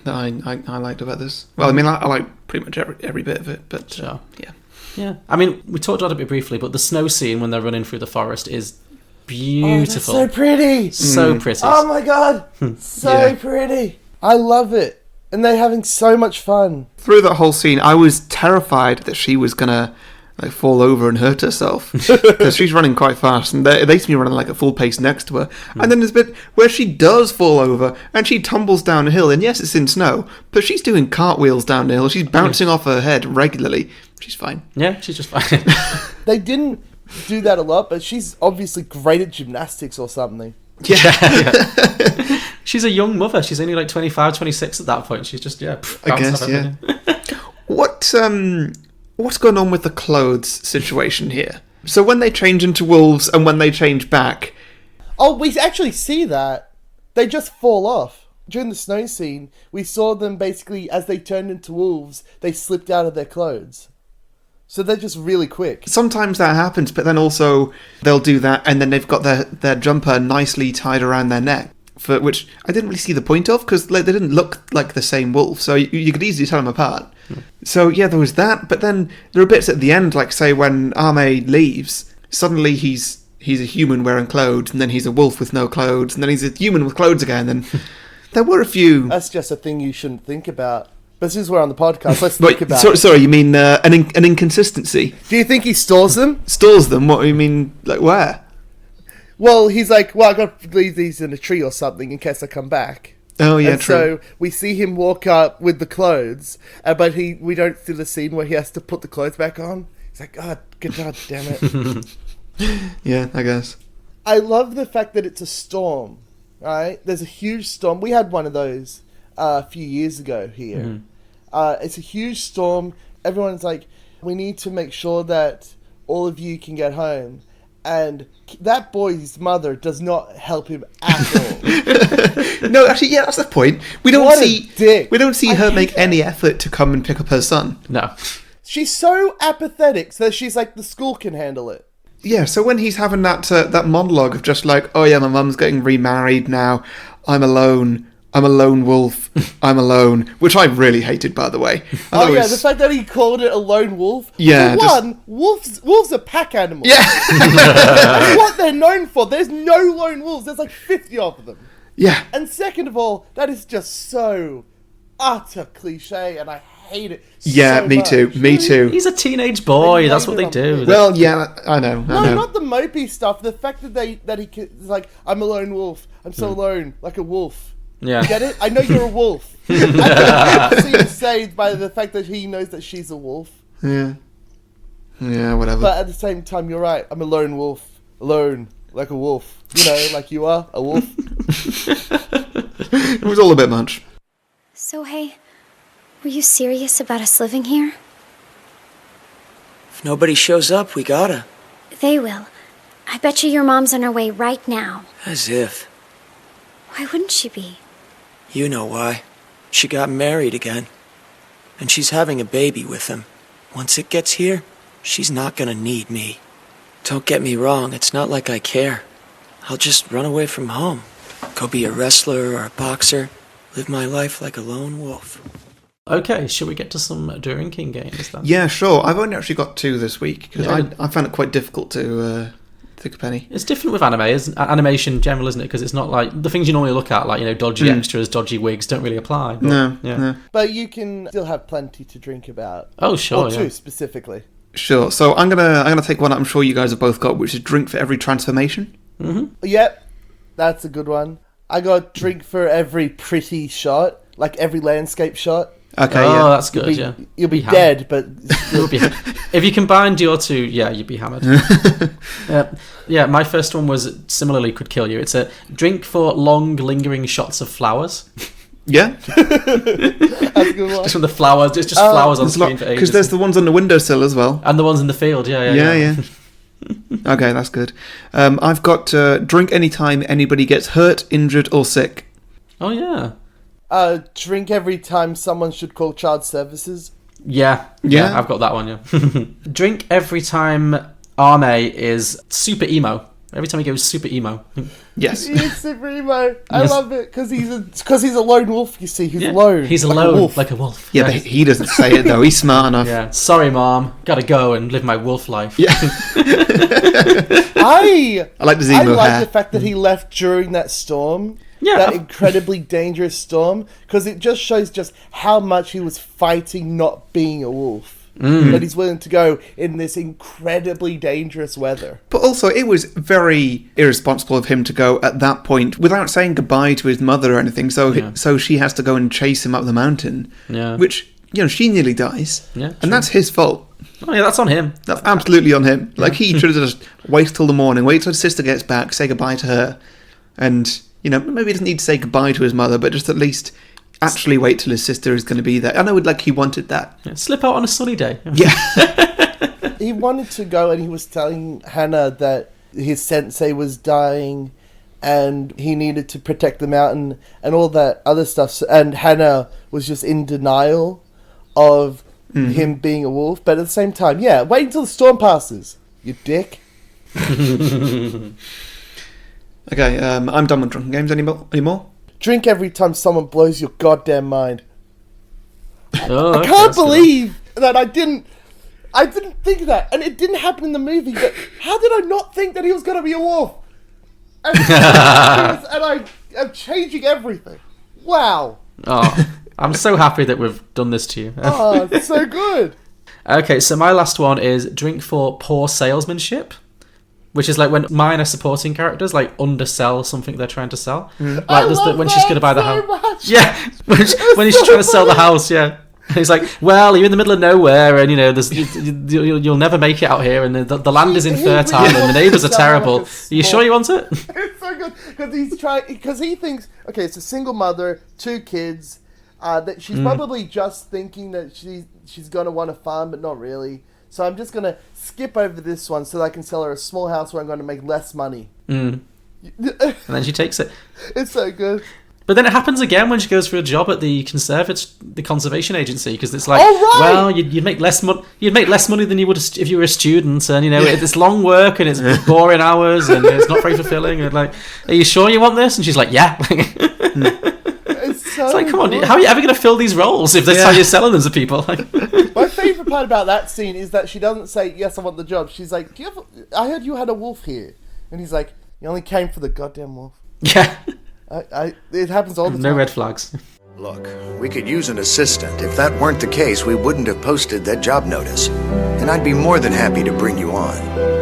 that I liked about this. Well, I mean, I like pretty much every bit of it, but Sure. yeah. Yeah. I mean, we talked about it a bit briefly, but the snow scene when they're running through the forest is Oh, beautiful. that's so pretty. So pretty. Oh my god. So Yeah. pretty. I love it. And they're having so much fun. Through that whole scene, I was terrified that she was gonna like fall over and hurt herself because she's running quite fast, and they see me running like at full pace next to her. And then there's a bit where she does fall over and she tumbles down a hill, and yes, it's in snow, but she's doing cartwheels down the hill. She's bouncing off her head regularly. She's fine. Yeah, she's just fine. They didn't do that a lot, but she's obviously great at gymnastics or something. Yeah. She's a young mother. She's only like 25, 26 at that point. She's just, I bouncing guess, off yeah. everything. What's going on with the clothes situation here? So when they change into wolves and when they change back, Oh, we actually see that. They just fall off. During the snow scene, we saw them basically, as they turned into wolves, they slipped out of their clothes. So they're just really quick. sometimes that happens, but then also they'll do that and then they've got their jumper nicely tied around their neck, for which I didn't really see the point of because they didn't look like the same wolf, so you could easily tell them apart. So yeah, there was that, but then there are bits at the end, like say when Ame leaves, suddenly he's a human wearing clothes, and then he's a wolf with no clothes, and then he's a human with clothes again, and there were a few... That's just a thing you shouldn't think about. But since we're on the podcast, let's think about it. Sorry, you mean an inconsistency? Do you think he stores them? Stores them? What do you mean, like where? Well, he's like, well, I've got to leave these in a tree or something in case I come back. Oh, yeah, and true. so we see him walk up with the clothes, but we don't see the scene where he has to put the clothes back on. He's like, God damn it. Yeah, I guess. I love the fact that it's a storm, right? There's a huge storm. We had one of those a few years ago here. It's a huge storm. Everyone's like, we need to make sure that all of you can get home. And that boy's mother does not help him at all. No, actually, yeah, that's the point. We don't What a see dick. We don't see I her hate make that. any effort to come and pick up her son. No. She's so apathetic that she's like, the school can handle it. Yeah, so when he's having that monologue of just like, oh yeah, my mum's getting remarried now, I'm alone, I'm a lone wolf, I'm alone, which I really hated, by the way. Oh yeah, the fact that he called it a lone wolf. Yeah, For just- one, wolves are pack animals. Yeah, That's what they're known for. There's no lone wolves. There's like 50 of them. yeah. And second of all, that is just so utter cliche, and I hate it. Yeah, so me much. too, me too. He's a teenage boy. They That's made what they it do. up. Well, yeah, I know. No, not the mopey stuff. The fact that he's like, I'm a lone wolf. I'm so alone, like a wolf. Yeah. Get it? I know you're a wolf. I think he's saved by the fact that he knows that she's a wolf. Yeah. Yeah, whatever. But at the same time, you're right. I'm a lone wolf. Alone, like a wolf. You know, like you are, a wolf. It was all a bit much. So, hey, were you serious about us living here? If nobody shows up, we gotta. They will. I bet you your mom's on her way right now. As if. Why wouldn't she be? You know why. She got married again. And she's having a baby with him. Once it gets here, she's not gonna need me. Don't get me wrong, it's not like I care. I'll just run away from home. Go be a wrestler or a boxer. Live my life like a lone wolf. Okay, should we get to some drinking games then? Yeah, sure. I've only actually got 2 this week because I found it quite difficult to pick a penny. It's different with anime, animation in general, isn't it? Because it's not like the things you normally look at, like, you know, dodgy extras, dodgy wigs, don't really apply. But, No. But you can still have plenty to drink about. Oh, sure. Or 2 specifically. Sure. So I'm gonna take one that I'm sure you guys have both got, which is drink for every transformation. Yep, that's a good one. I got drink for every pretty shot, like every landscape shot. Okay. Oh, that's good. You'll be hammered. dead, but You'll be, if you combined your 2, yeah, you'd be hammered. Yeah, my first one was similarly could kill you. It's a drink for long, lingering shots of flowers. Yeah. that's a good one. Just from the flowers, it's just flowers on screen for ages. Because there's the ones on the windowsill as well. And the ones in the field, yeah. Okay, that's good. I've got drink anytime anybody gets hurt, injured, or sick. Oh, yeah. Drink every time someone should call child services. Yeah, I've got that one, yeah. Drink every time Arme is super emo. Every time he goes super emo. Yes. He's super emo. I Yes. love it because he's a lone wolf. You see, he's Yeah. alone. He's like alone, a wolf. like a wolf. Yeah, but he doesn't say it though. He's smart enough. Yeah. Sorry, Mom. Gotta go and live my wolf life. Yeah. I like the I emo like hair. the fact that he left during that storm. Yeah. That incredibly dangerous storm, because it just shows just how much he was fighting not being a wolf. That he's willing to go in this incredibly dangerous weather. But also, it was very irresponsible of him to go at that point without saying goodbye to his mother or anything. So she has to go and chase him up the mountain. Yeah. Which, you know, she nearly dies. Yeah, true. And that's his fault. Oh, yeah, that's on him. That's absolutely on him. Like, he should have just waited till the morning, wait till his sister gets back, say goodbye to her. And, you know, maybe he doesn't need to say goodbye to his mother, but just at least actually wait till his sister is going to be there. I know, like, he wanted that. Yeah, slip out on a sunny day. Yeah. He wanted to go, and he was telling Hannah that his sensei was dying and he needed to protect the mountain and all that other stuff. And Hannah was just in denial of him being a wolf. But at the same time, yeah, wait until the storm passes, you dick. Okay, I'm done with drunken games anymore. Drink every time someone blows your goddamn mind. Oh, I okay, can't that's good. believe that I didn't think of that, and it didn't happen in the movie. But how did I not think that he was going to be a wolf? And I'm changing everything. Wow. Oh, I'm so happy that we've done this to you. Oh, it's so good. Okay, so my last one is drink for poor salesmanship, which is like when minor supporting characters like undersell something they're trying to sell. Like when she's going to buy the house. Much. Yeah, when he's trying to sell the house, yeah. And he's like, well, you're in the middle of nowhere, and you know, you'll never make it out here, and the land is infertile, and the neighbours are terrible. Are you sure you want it? It's so good because he thinks, okay, it's a single mother, 2 kids. That she's probably just thinking that she's gonna want a farm, but not really. So I'm just gonna skip over this one so that I can sell her a small house where I'm gonna make less money. And then she takes it. It's so good. But then it happens again when she goes for a job at the conservation agency, because it's like, Oh, right! well, you'd make less money. You'd make less money than you would if you were a student, and you know it's long work and it's boring hours and it's not very fulfilling. And like, are you sure you want this? And she's like, yeah. It's so It's like, come on, good. how are you ever going to fill these roles if that's how you're selling them to people? My favourite part about that scene is that she doesn't say, yes, I want the job. She's like, I heard you had a wolf here. And he's like, you only came for the goddamn wolf. Yeah, It happens all the no time. red flags. Look, we could use an assistant. If that weren't the case, we wouldn't have posted that job notice. And I'd be more than happy to bring you on.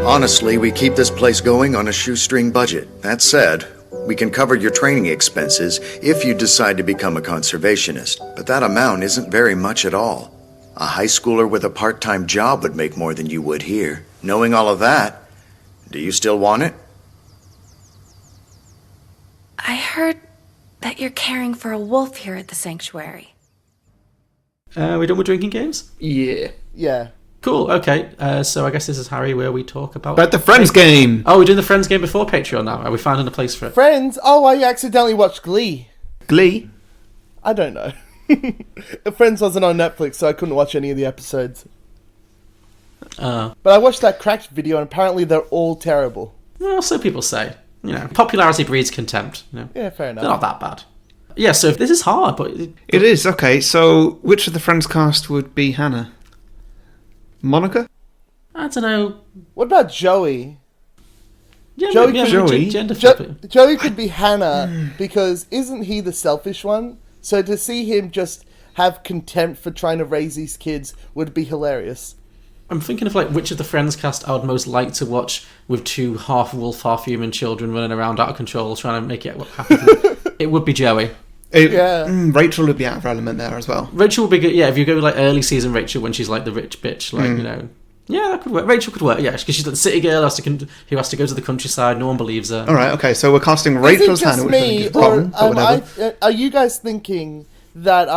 Honestly, we keep this place going on a shoestring budget. That said, we can cover your training expenses if you decide to become a conservationist. But that amount isn't very much at all. A high schooler with a part-time job would make more than you would here. Knowing all of that, do you still want it? I heard that you're caring for a wolf here at the sanctuary. We done with drinking games? Yeah. Yeah. Cool, okay. So I guess this is Harry where we talk about... But the Friends game. Oh, we're doing the Friends game before Patreon now. Are we finding a place for it? Friends, I accidentally watched Glee. Glee. I don't know. Friends wasn't on Netflix, so I couldn't watch any of the episodes. Well, But I watched that Cracked video, and apparently they're all terrible. so people say. Popularity breeds contempt. Yeah, fair enough. They're not that bad. Yeah, so this is hard, but... It is, okay. So, which of the Friends cast would be Hannah? Monica? I don't know. What about Joey? Yeah, Joey maybe, could- Joey? gender flipping. Joey could be Hannah, because isn't he the selfish one? So to see him just have contempt for trying to raise these kids would be hilarious. I'm thinking of which of the Friends cast I would most like to watch with two half wolf, half human children running around out of control trying to make it happen. It would be Joey. Rachel would be out of her element there as well. Rachel would be good. Yeah, if you go early season Rachel when she's the rich bitch, yeah, that could work. Rachel could work. Yeah, because she's the city girl who has to go to the countryside. No one believes her. All right, okay. So we're casting Is Rachel it as just Hannah, which I think me, is wrong, but or whatever. are you guys thinking that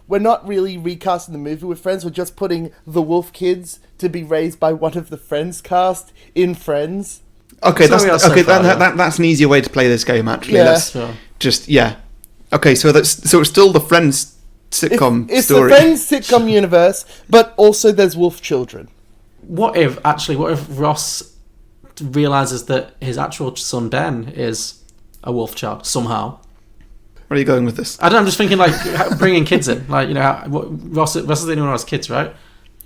we're not really recasting the movie with Friends? We're just putting the wolf kids to be raised by one of the Friends cast in Friends. Okay, So we are so far, yeah. that's an easier way to play this game. Actually, Yeah. let's Sure. just Okay, so it's still the Friends sitcom It's story. the Friends sitcom universe, but also there's wolf children. What if Ross realizes that his actual son Ben is a wolf child somehow? Where are you going with this? I don't know, I'm just thinking bringing kids in. Ross is the only one who has kids, right?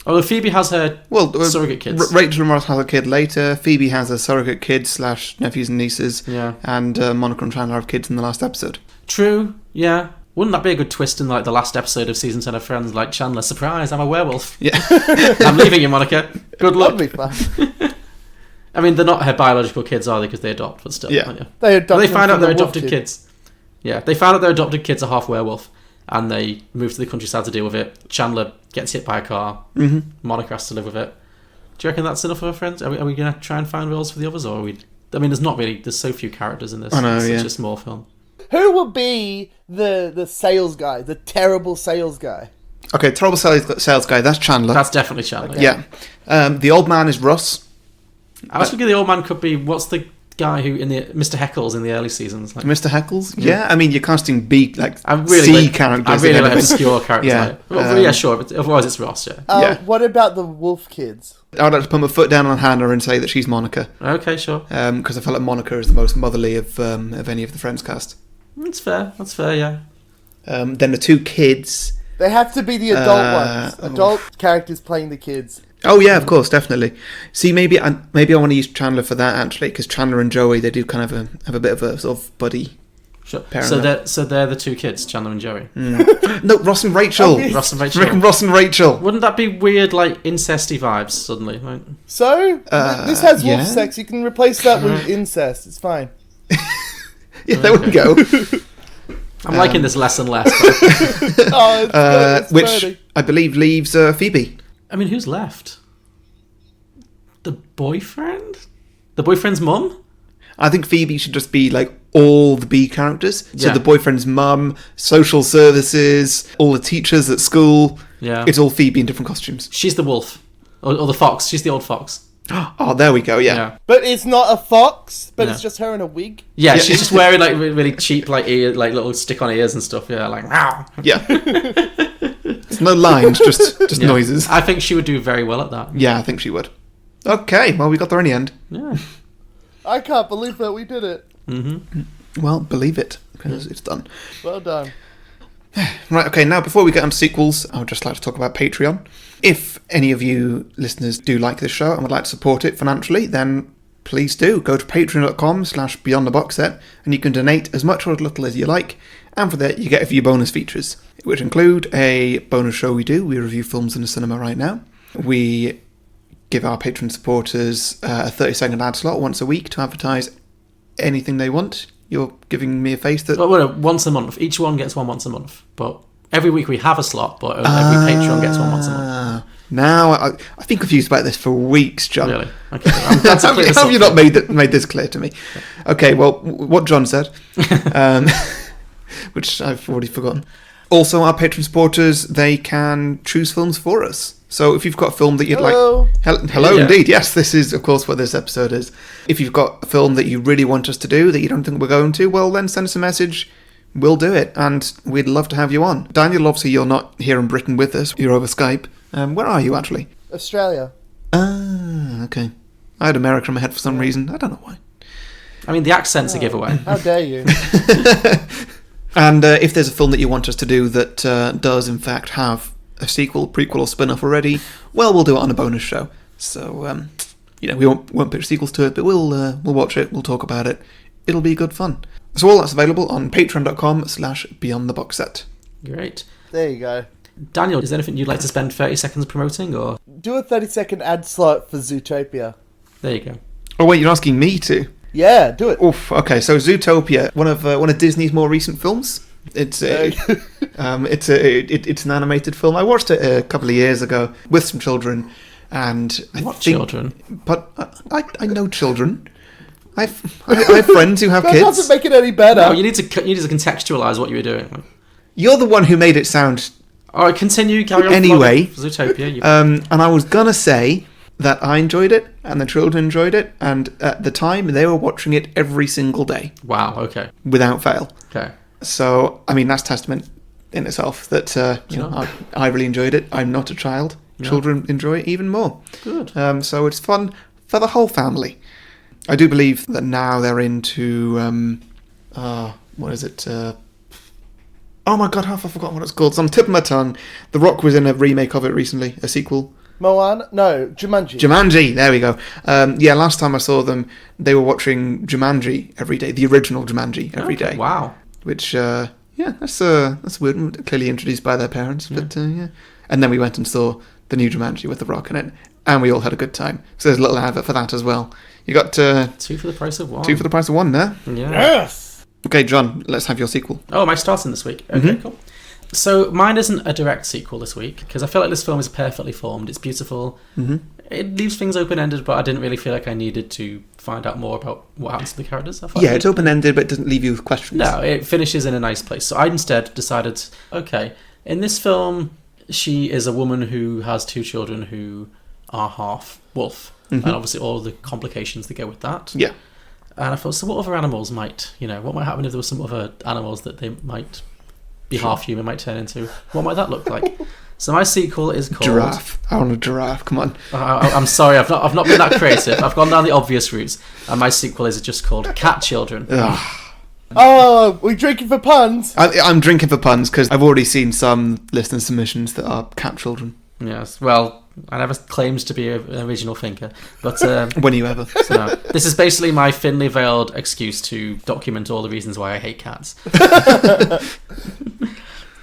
Although Phoebe has her surrogate kids. Rachel and Ross has a kid later. Phoebe has a surrogate kid / nephews and nieces. Yeah. And Monica and Chandler have kids in the last episode. True, yeah. Wouldn't that be a good twist in the last episode of season 10 of Friends? Chandler, surprise, I'm a werewolf. Yeah. I'm leaving you, Monica. Good luck. That'd be fun. I mean, they're not her biological kids, are they? Because they adopt, but still. Yeah. Aren't you? They adopt They them find out from their the wolf adopted kid. kids. Yeah, they found out their adopted kids are half werewolf, and they move to the countryside to deal with it. Chandler gets hit by a car. Mm-hmm. Monica has to live with it. Do you reckon that's enough of our Friends? Are we going to try and find roles for the others, or are we? I mean, there's so few characters in this. I know, it's yeah. such a small film. Who will be the sales guy, the terrible sales guy? Okay, terrible sales guy. That's Chandler. That's definitely Chandler. yeah. The old man is Russ. I was thinking the old man could be what's the guy who in the Mr. Heckles in the early seasons. Mr. Heckles? Yeah, I mean, you're casting B, I really C characters. I really in like anything. obscure characters. Yeah, Yeah, sure. But otherwise, it's Ross. Yeah. Yeah. What about the wolf kids? I'd like to put my foot down on Hannah and say that she's Monica. Okay, sure. Because I feel like Monica is the most motherly of any of the Friends cast. That's fair. That's fair. Yeah. Then the two kids. They have to be the adult ones. Adult characters playing the kids. Oh yeah, of course, definitely. See, maybe I want to use Chandler for that actually, because Chandler and Joey, they do kind of have a bit of a sort of buddy. Sure. Parallel. So they're the two kids, Chandler and Joey. No, Ross and Rachel. Okay. Ross and Rachel. Rick and Ross and Rachel. Wouldn't that be weird, incesty vibes suddenly? So, this has wolf yeah. sex. You can replace that with incest. It's fine. Yeah, there we go. I'm liking this less and less. Oh, it's Which flirty. I believe leaves Phoebe. I mean, who's left? The boyfriend? The boyfriend's mum? I think Phoebe should just be like all the B characters. So Yeah. the boyfriend's mum, social services, all the teachers at school. Yeah. It's all Phoebe in different costumes. She's the wolf. Or the fox. She's the old fox. Oh, there we go. Yeah. Yeah. But it's not a fox, but Yeah. it's just her in a wig. Yeah, she's just wearing really cheap ear, little stick-on ears and stuff. Yeah, wow. Yeah. It's no lines, just Yeah. noises. I think she would do very well at that. Yeah, I think she would. Okay, well, we got there in the end. Yeah. I can't believe that we did it. Well, believe it, because it's done. Well done. Right, okay, now before we get on to sequels, I would just like to talk about Patreon. If any of you listeners do like this show and would like to support it financially, then please do. Go to patreon.com/beyondtheboxset and you can donate as much or as little as you like. And for that, you get a few bonus features, which include a bonus show we do. We review films in the cinema right now. We give our Patreon supporters a 30-second ad slot once a week to advertise anything they want. You're giving me a face that... Well, once a month. Each one gets one once a month. But every week we have a slot, but every Patreon gets one once a month. Now, I've been confused about this for weeks, John. Really? Okay. I'm glad to clear this How up. have you not made this clear to me? Okay, well, what John said, which I've already forgotten. Also, our Patreon supporters, they can choose films for us. So if you've got a film that you'd Hello. like... Hello, Yeah. indeed. Yes, this is, of course, what this episode is. If you've got a film that you really want us to do that you don't think we're going to, well, then send us a message. we'll do it, and we'd love to have you on. Daniel, obviously you're not here in Britain with us, you're over Skype. Where are you, actually? Australia. Ah, okay. I had America in my head for some reason. I don't know why. I mean, the accent's a giveaway. How dare you? And if there's a film that you want us to do that does, in fact, have a sequel, prequel, or spin-off already, well, we'll do it on a bonus show. So, we won't pitch sequels to it, but we'll watch it, we'll talk about it. It'll be good fun. So all that's available on patreon.com/beyondtheboxset. Great. There you go. Daniel, is there anything you'd like to spend 30 seconds promoting, or...? Do a 30-second ad slot for Zootopia. There you go. Oh, wait, you're asking me to? Yeah, do it. Oof, okay, so Zootopia, one of Disney's more recent films. It's it's an animated film. I watched it a couple of years ago with some children, and children? But I know children. I have friends who have That kids. doesn't make it any better. No, you need to contextualise what you were doing. You're the one who made it sound. All right, continue. Carry on. Anyway, Zootopia. And I was gonna say that I enjoyed it, and the children enjoyed it, and at the time they were watching it every single day. Wow. Okay. Without fail. Okay. So, I mean, that's testament in itself that Sure. I really enjoyed it. I'm not a child. Yeah. Children enjoy it even more. Good. So it's fun for the whole family. I do believe that now they're into what is it? Oh my god, half I forgot what it's called. It's on the tip of my tongue. The Rock was in a remake of it recently, a sequel. Moana? No, Jumanji. Jumanji, there we go. Last time I saw them, they were watching Jumanji every day, the original Jumanji every day. Wow. Which, that's weird. Clearly introduced by their parents, but yeah. And then we went and saw the new Jumanji with The Rock in it, and we all had a good time. So there's a little advert for that as well. You got two for the price of one. Two for the price of one there. Yeah. Yes! Okay, John, let's have your sequel. Oh, am I starting this week? Okay, cool. So mine isn't a direct sequel this week, because I feel like this film is perfectly formed. It's beautiful. Mm-hmm. It leaves things open-ended, but I didn't really feel like I needed to find out more about what happens to the characters. It's open-ended, but it doesn't leave you with questions. No, it finishes in a nice place. So I instead decided, okay, in this film, she is a woman who has two children who are half wolf, and obviously all the complications that go with that. Yeah. And I thought, so what other animals might, what might happen if there were some other animals that they might be half human, might turn into? What might that look like? So my sequel is called... Giraffe. I want a giraffe, come on. I'm sorry, I've not been that creative. I've gone down the obvious routes. And my sequel is just called Cat Children. Oh, we're drinking for puns? I'm drinking for puns, because I've already seen some listener submissions that are cat children. Yes, well, I never claimed to be an original thinker, but... when are you ever? So no. This is basically my thinly veiled excuse to document all the reasons why I hate cats.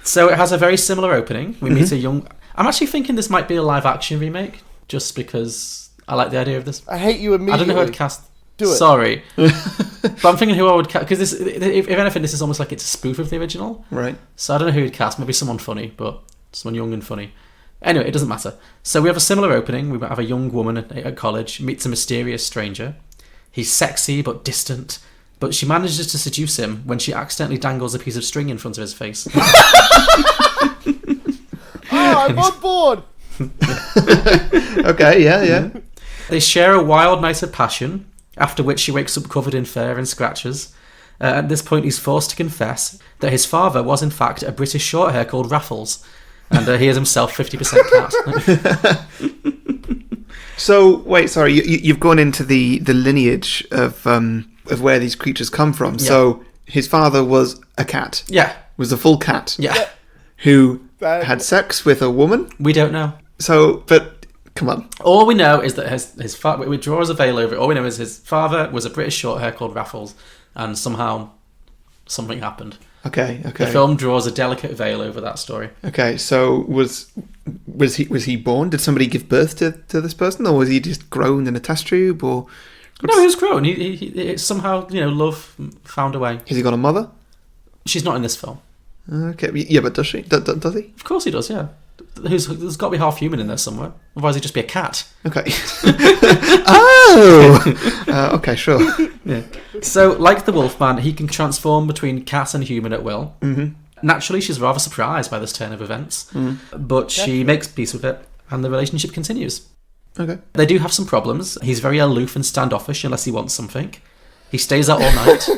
So it has a very similar opening. We meet a young... I'm actually thinking this might be a live-action remake, just because I like the idea of this. I hate you immediately. I don't know who I'd cast... Do it. Sorry. But I'm thinking who I would cast... Because if anything, this is almost like it's a spoof of the original. Right. So I don't know who you'd cast. Maybe someone funny, but someone young and funny. Anyway, it doesn't matter. So we have a similar opening. We have a young woman at college, meets a mysterious stranger. He's sexy but distant, but she manages to seduce him when she accidentally dangles a piece of string in front of his face. I'm on board! Okay, yeah. They share a wild night of passion, after which she wakes up covered in fur and scratches. At this point, he's forced to confess that his father was, in fact, a British shorthair called Raffles, and he is himself 50% cat. So, wait, sorry, you've gone into the lineage of where these creatures come from. Yeah. So, his father was a cat. Yeah. Was a full cat. Yeah. Who had sex with a woman. We don't know. So, but, come on. All we know is that his father... We draw as a veil over it. All we know is his father was a British shorthair called Raffles, and somehow something happened. Okay. The film draws a delicate veil over that story. Okay, so was he born? Did somebody give birth to this person, or was he just grown in a test tube? Or no, he was grown. He somehow love found a way. Has he got a mother? She's not in this film. Okay, yeah, but does she? Does he? Of course he does. Yeah. There's got to be half human in there somewhere. Otherwise, he'd just be a cat. Okay. Oh. Okay, sure. Yeah. So, like the Wolfman, he can transform between cat and human at will. Mm-hmm. Naturally, she's rather surprised by this turn of events, but she makes peace with it, and the relationship continues. Okay. They do have some problems. He's very aloof and standoffish unless he wants something. He stays out all night.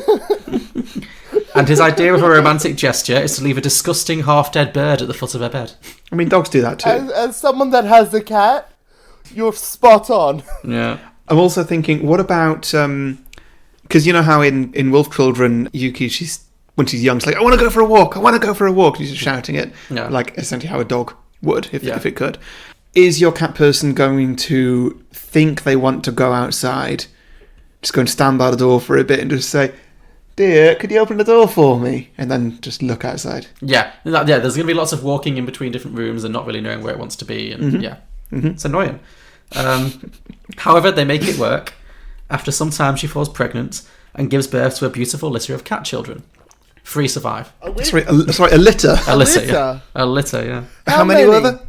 And his idea of a romantic gesture is to leave a disgusting half-dead bird at the foot of her bed. I mean, dogs do that too. As someone that has a cat, you're spot on. Yeah. I'm also thinking, what about... Because you know how in Wolf Children, Yuki, when she's young, she's like, I want to go for a walk, I want to go for a walk. She's just shouting it, like essentially how a dog would, if it could. Is your cat person going to think they want to go outside, just go and stand by the door for a bit and just say, dear, could you open the door for me? And then just look outside. Yeah, there's going to be lots of walking in between different rooms and not really knowing where it wants to be. And it's annoying. However, they make it work. After some time, she falls pregnant and gives birth to a beautiful litter of cat children. 3 survive. Sorry, a litter? A litter, yeah. How many were there?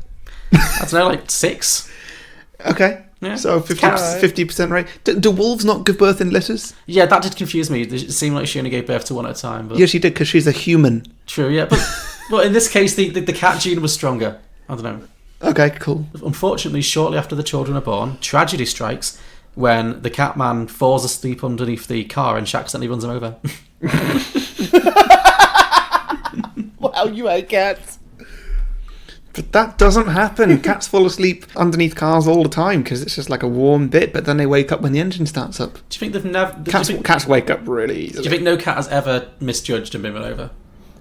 I don't know, like 6. Okay. Yeah. So 50% rate. Do wolves not give birth in litters? Yeah, that did confuse me. It seemed like she only gave birth to one at a time. But... Yeah, she did, because she's a human. True, yeah. But in this case, the cat gene was stronger. I don't know. Okay, cool. Unfortunately, shortly after the children are born, tragedy strikes when the cat man falls asleep underneath the car and she accidentally runs him over. Wow, you hate cats. But that doesn't happen. Cats fall asleep underneath cars all the time because it's just like a warm bit, but then they wake up when the engine starts up. Do you think they've never... Cats wake up really easily. Do you think no cat has ever misjudged and been run over?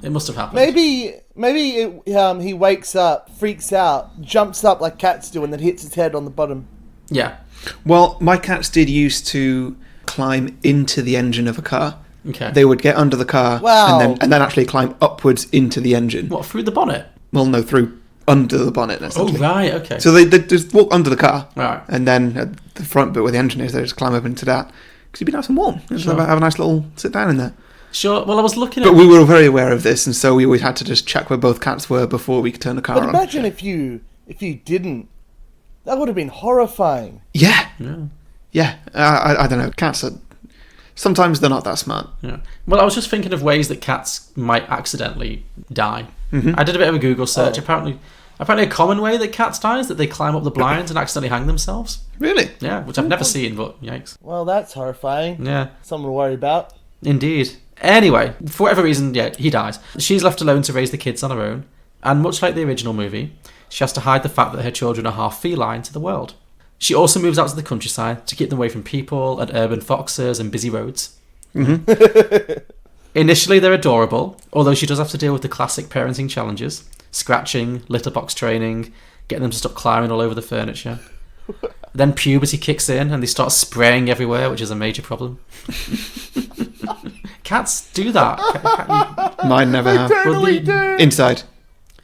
It must have happened. Maybe he wakes up, freaks out, jumps up like cats do, and then hits his head on the bottom. Yeah. Well, my cats did used to climb into the engine of a car. Okay. They would get under the car and then actually climb upwards into the engine. What, through the bonnet? Well, no, through under the bonnet. Oh, right, okay. So they just walk under the car, right, and then at the front bit where the engine is, they just climb up into that because it'd be nice and warm. Just have a nice little sit down in there. Sure. Well, I was looking at... But we were very aware of this, and so we always had to just check where both cats were before we could turn the car on. But imagine if you didn't. That would have been horrifying. Yeah. I don't know. Cats are... Sometimes they're not that smart. Yeah. Well, I was just thinking of ways that cats might accidentally die. I did a bit of a Google search. Apparently a common way that cats die is that they climb up the blinds and accidentally hang themselves. Really? Yeah, which I've never seen, but yikes. Well, that's horrifying. Yeah. Something to worry about. Indeed. Anyway, for whatever reason, he dies. She's left alone to raise the kids on her own, and much like the original movie, she has to hide the fact that her children are half feline to the world. She also moves out to the countryside to keep them away from people and urban foxes and busy roads. Initially, they're adorable, although she does have to deal with the classic parenting challenges: scratching, litter box training, getting them to stop climbing all over the furniture. Then puberty kicks in and they start spraying everywhere, which is a major problem. Cats do that. Mine never have. Totally do. Inside.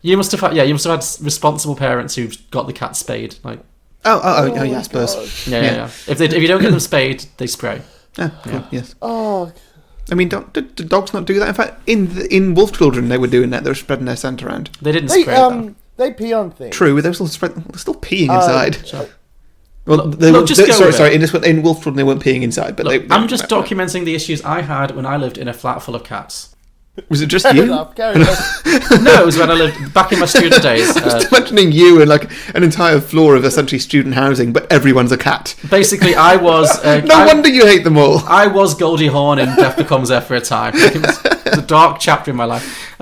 You must have had responsible parents who got the cat spayed. Like, oh yeah, I suppose. Yeah. If you don't get them spayed, they spray. Oh, cool. Yes. Oh. I mean, did dogs not do that? In fact, in Wolf Children, they were doing that. They were spreading their scent around. They didn't spray though. They pee on things. True, they were still peeing inside. Sure. Well, in Wolf Children, they weren't peeing inside, but I'm just documenting the issues I had when I lived in a flat full of cats. Was it just you? No, it was when I lived back in my student days. Just imagining you in like an entire floor of essentially student housing, but everyone's a cat. Basically, I was... no wonder you hate them all. I was Goldie Hawn in Death Becomes Her for a time. It was a dark chapter in my life.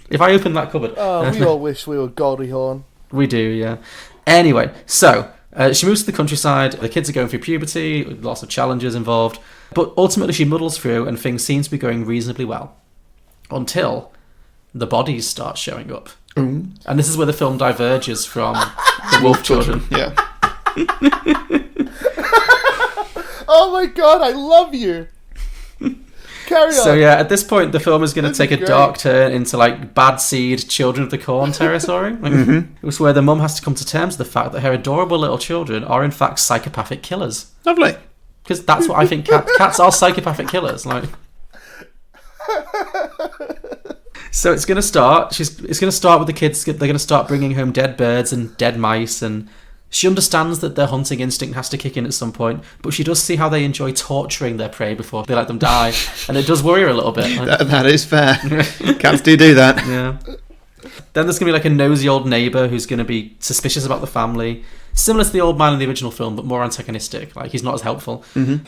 If I open that cupboard... we all wish we were Goldie Hawn. We do, yeah. Anyway, so... she moves to the countryside, the kids are going through puberty, lots of challenges involved, but ultimately she muddles through and things seem to be going reasonably well. Until the bodies start showing up. And this is where the film diverges from the Wolf Children. Yeah. Oh my god, I love you! Carry on. So yeah, at this point the film is going to take a great. dark turn into like Bad Seed, Children of the Corn territory. It was where the mum has to come to terms with the fact that her adorable little children are in fact psychopathic killers. Lovely. Because that's what I think cats are psychopathic killers. Like, so it's going to start. It's going to start with the kids. They're going to start bringing home dead birds and dead mice, and she understands that their hunting instinct has to kick in at some point. But she does see how they enjoy torturing their prey before they let them die, and it does worry her a little bit. Like, that is fair. Cats do that. Yeah. Then there's going to be like a nosy old neighbour who's going to be suspicious about the family. Similar to the old man in the original film, but more antagonistic. Like, he's not as helpful.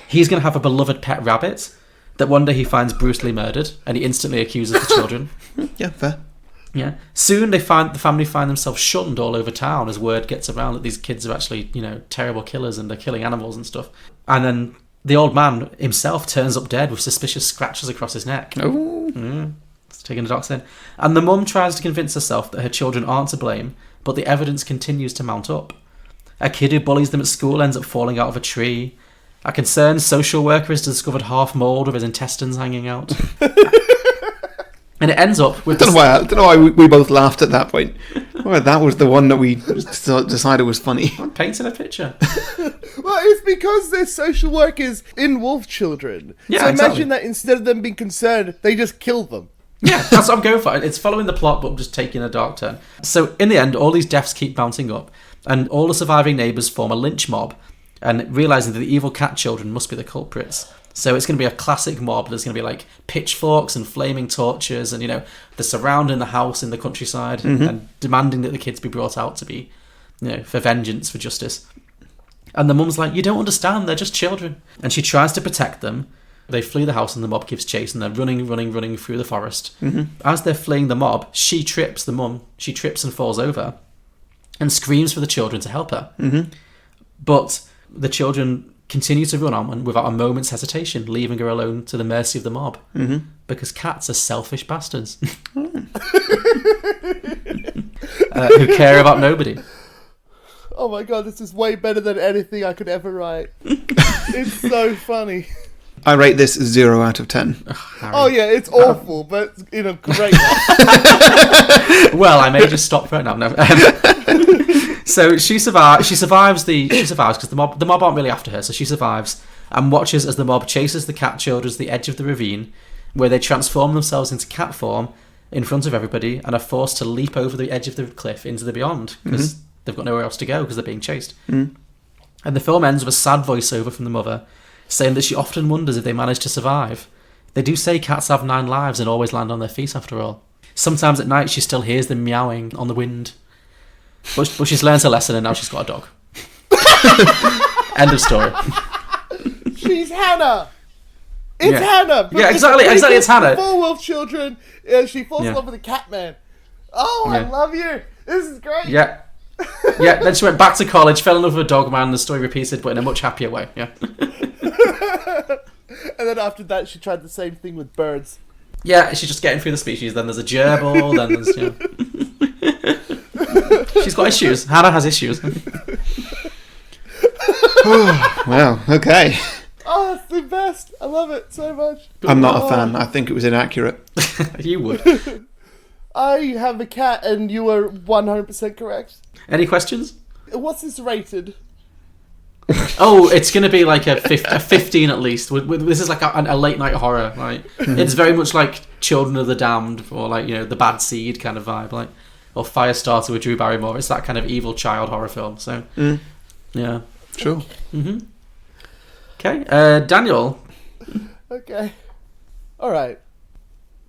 He's going to have a beloved pet rabbit, that one day he finds Bruce Lee murdered, and he instantly accuses the children. Yeah, fair. Yeah. Soon the family find themselves shunned all over town as word gets around that these kids are actually, terrible killers and they're killing animals and stuff. And then the old man himself turns up dead with suspicious scratches across his neck. Oh. It's taking the docs in. And the mum tries to convince herself that her children aren't to blame, but the evidence continues to mount up. A kid who bullies them at school ends up falling out of a tree. A concerned social worker has discovered half mould with his intestines hanging out. And it ends up with... I don't know why we both laughed at that point. Well, that was the one that we decided was funny. I'm painting a picture. Well, it's because they're social workers in Wolf Children. Yeah, so exactly. imagine that instead of them being concerned, they just kill them. Yeah, that's what I'm going for. It's following the plot, but just taking a dark turn. So in the end, all these deaths keep bouncing up, and all the surviving neighbours form a lynch mob, and realising that the evil cat children must be the culprits. So it's going to be a classic mob. There's going to be like pitchforks and flaming torches, and they're surrounding the house in the countryside and demanding that the kids be brought out to be, for vengeance, for justice. And the mum's like, "You don't understand. They're just children." And she tries to protect them. They flee the house, and the mob gives chase, and they're running through the forest. As they're fleeing the mob, she trips and falls over, and screams for the children to help her. But the children continue to run on without a moment's hesitation, leaving her alone to the mercy of the mob. Because cats are selfish bastards who care about nobody. Oh my god, this is way better than anything I could ever write. It's so funny. I rate this 0 out of 10. Oh yeah, it's awful, but in a great way. Well, I may just stop right now. No. So she survives because the mob aren't really after her, so she survives and watches as the mob chases the cat children to the edge of the ravine, where they transform themselves into cat form in front of everybody and are forced to leap over the edge of the cliff into the beyond because they've got nowhere else to go because they're being chased. And the film ends with a sad voiceover from the mother saying that she often wonders if they manage to survive. They do say cats have 9 lives and always land on their feet after all. Sometimes at night she still hears them meowing on the wind. But she's learned her lesson and now she's got a dog. End of story. She's Hannah. It's Hannah. Yeah, exactly. It's Hannah. Before Wolf Children, she falls in love with a cat man. Oh, I love you. This is great. Yeah. Yeah, then she went back to college, fell in love with a dog man, the story repeated, but in a much happier way. Yeah. And then after that, she tried the same thing with birds. Yeah, she's just getting through the species. Then there's a gerbil, then there's, She's got issues. Hannah has issues. Well, okay. Oh, it's the best. I love it so much. I'm not a fan. I think it was inaccurate. You would. I have a cat and you were 100% correct. Any questions? What's this rated? Oh, it's going to be like a 15 at least. This is like a late night horror, right? It's very much like Children of the Damned or like, the Bad Seed kind of vibe, like, or Firestarter with Drew Barrymore. It's that kind of evil child horror film. So, yeah. Sure. Okay, Daniel. Okay. Alright.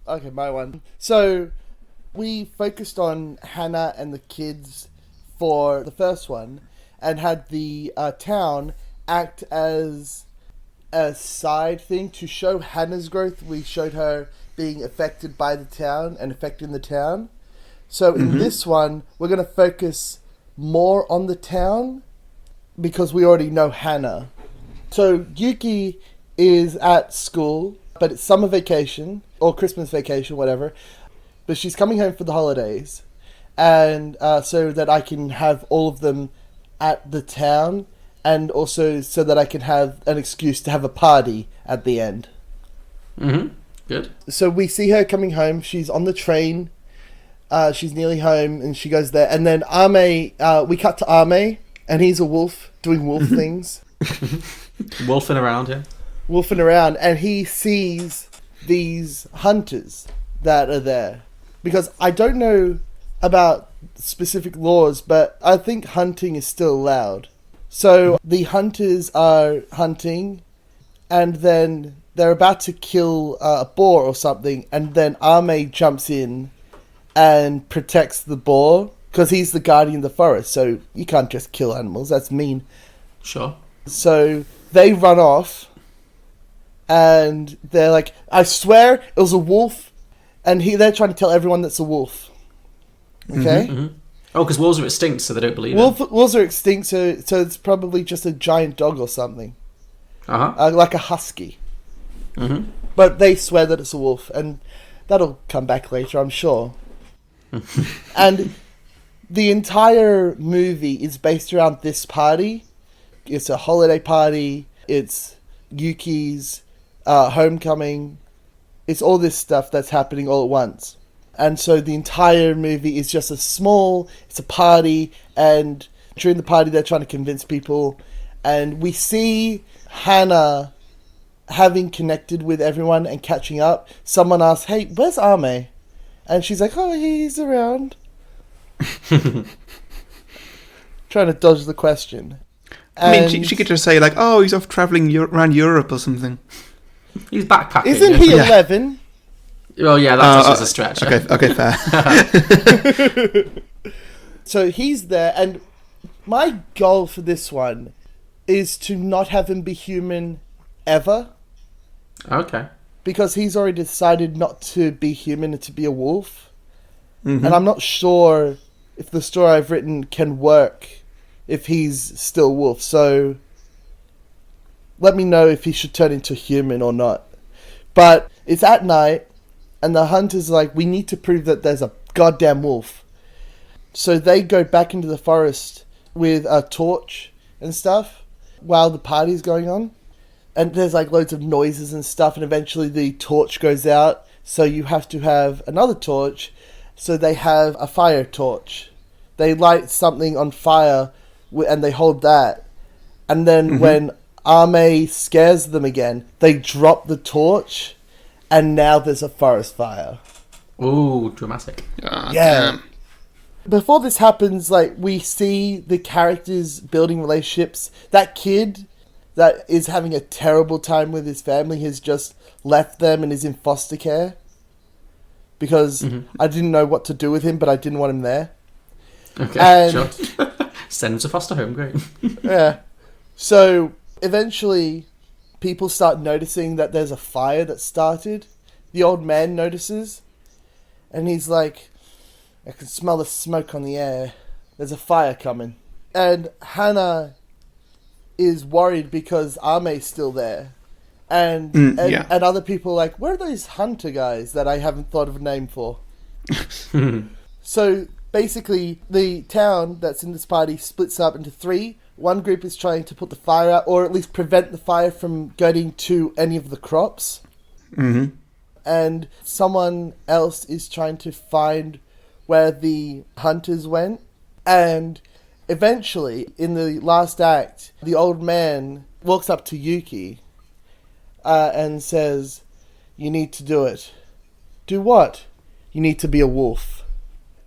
Okay, my one. So, we focused on Hannah and the kids for the first one and had the town act as a side thing to show Hannah's growth. We showed her being affected by the town and affecting the town. So in this one, we're going to focus more on the town because we already know Hannah. So Yuki is at school, but it's summer vacation or Christmas vacation, whatever. But she's coming home for the holidays, and so that I can have all of them at the town, and also so that I can have an excuse to have a party at the end. Good. So we see her coming home. She's on the train. She's nearly home, and she goes there. And then Ame, we cut to Ame, and he's a wolf doing wolf things. Wolfing around, yeah. Wolfing around, and he sees these hunters that are there. Because I don't know about specific laws, but I think hunting is still allowed. So the hunters are hunting, and then they're about to kill a boar or something, and then Ame jumps in and protects the boar, because he's the guardian of the forest, so you can't just kill animals, that's mean. Sure. So they run off, and they're like, I swear it was a wolf, and they're trying to tell everyone that's a wolf. Okay? Oh, because wolves are extinct, so they don't believe it. Wolves are extinct, so it's probably just a giant dog or something. Like a husky. But they swear that it's a wolf, and that'll come back later, I'm sure. And the entire movie is based around this party. It's a holiday party. It's Yuki's homecoming. It's all this stuff that's happening all at once. And so the entire movie is just it's a party, and during the party they're trying to convince people, and we see Hannah having connected with everyone and catching up. Someone asks, hey, where's Ame? And she's like, oh, he's around. Trying to dodge the question. I mean, she could just say, like, oh, he's off travelling around Europe or something. He's backpacking. Isn't he 11? Well, yeah, that's just a stretch. Okay, fair. So he's there, and my goal for this one is to not have him be human ever. Okay. Because he's already decided not to be human and to be a wolf. And I'm not sure if the story I've written can work if he's still a wolf. So let me know if he should turn into human or not. But it's at night, and the hunter's like, we need to prove that there's a goddamn wolf. So they go back into the forest with a torch and stuff while the party's going on. And there's like loads of noises and stuff, and eventually the torch goes out, so you have to have another torch. So they have a fire torch. They light something on fire, and they hold that. And then when Ame scares them again, they drop the torch, and now there's a forest fire. Ooh, dramatic. Yeah. Damn. Before this happens, like, we see the characters building relationships. That kid that is having a terrible time with his family has just left them and is in foster care. Because I didn't know what to do with him, but I didn't want him there. Okay, sure. Send him to foster home, great. Yeah. So, eventually, people start noticing that there's a fire that started. The old man notices. And he's like, I can smell the smoke on the air. There's a fire coming. And Hannah is worried because Ame's still there. And other people are like, where are those hunter guys that I haven't thought of a name for? So basically the town that's in this party splits up into three. One group is trying to put the fire out, or at least prevent the fire from getting to any of the crops. And someone else is trying to find where the hunters went. And eventually, in the last act, the old man walks up to Yuki and says, you need to do it. Do what? You need to be a wolf.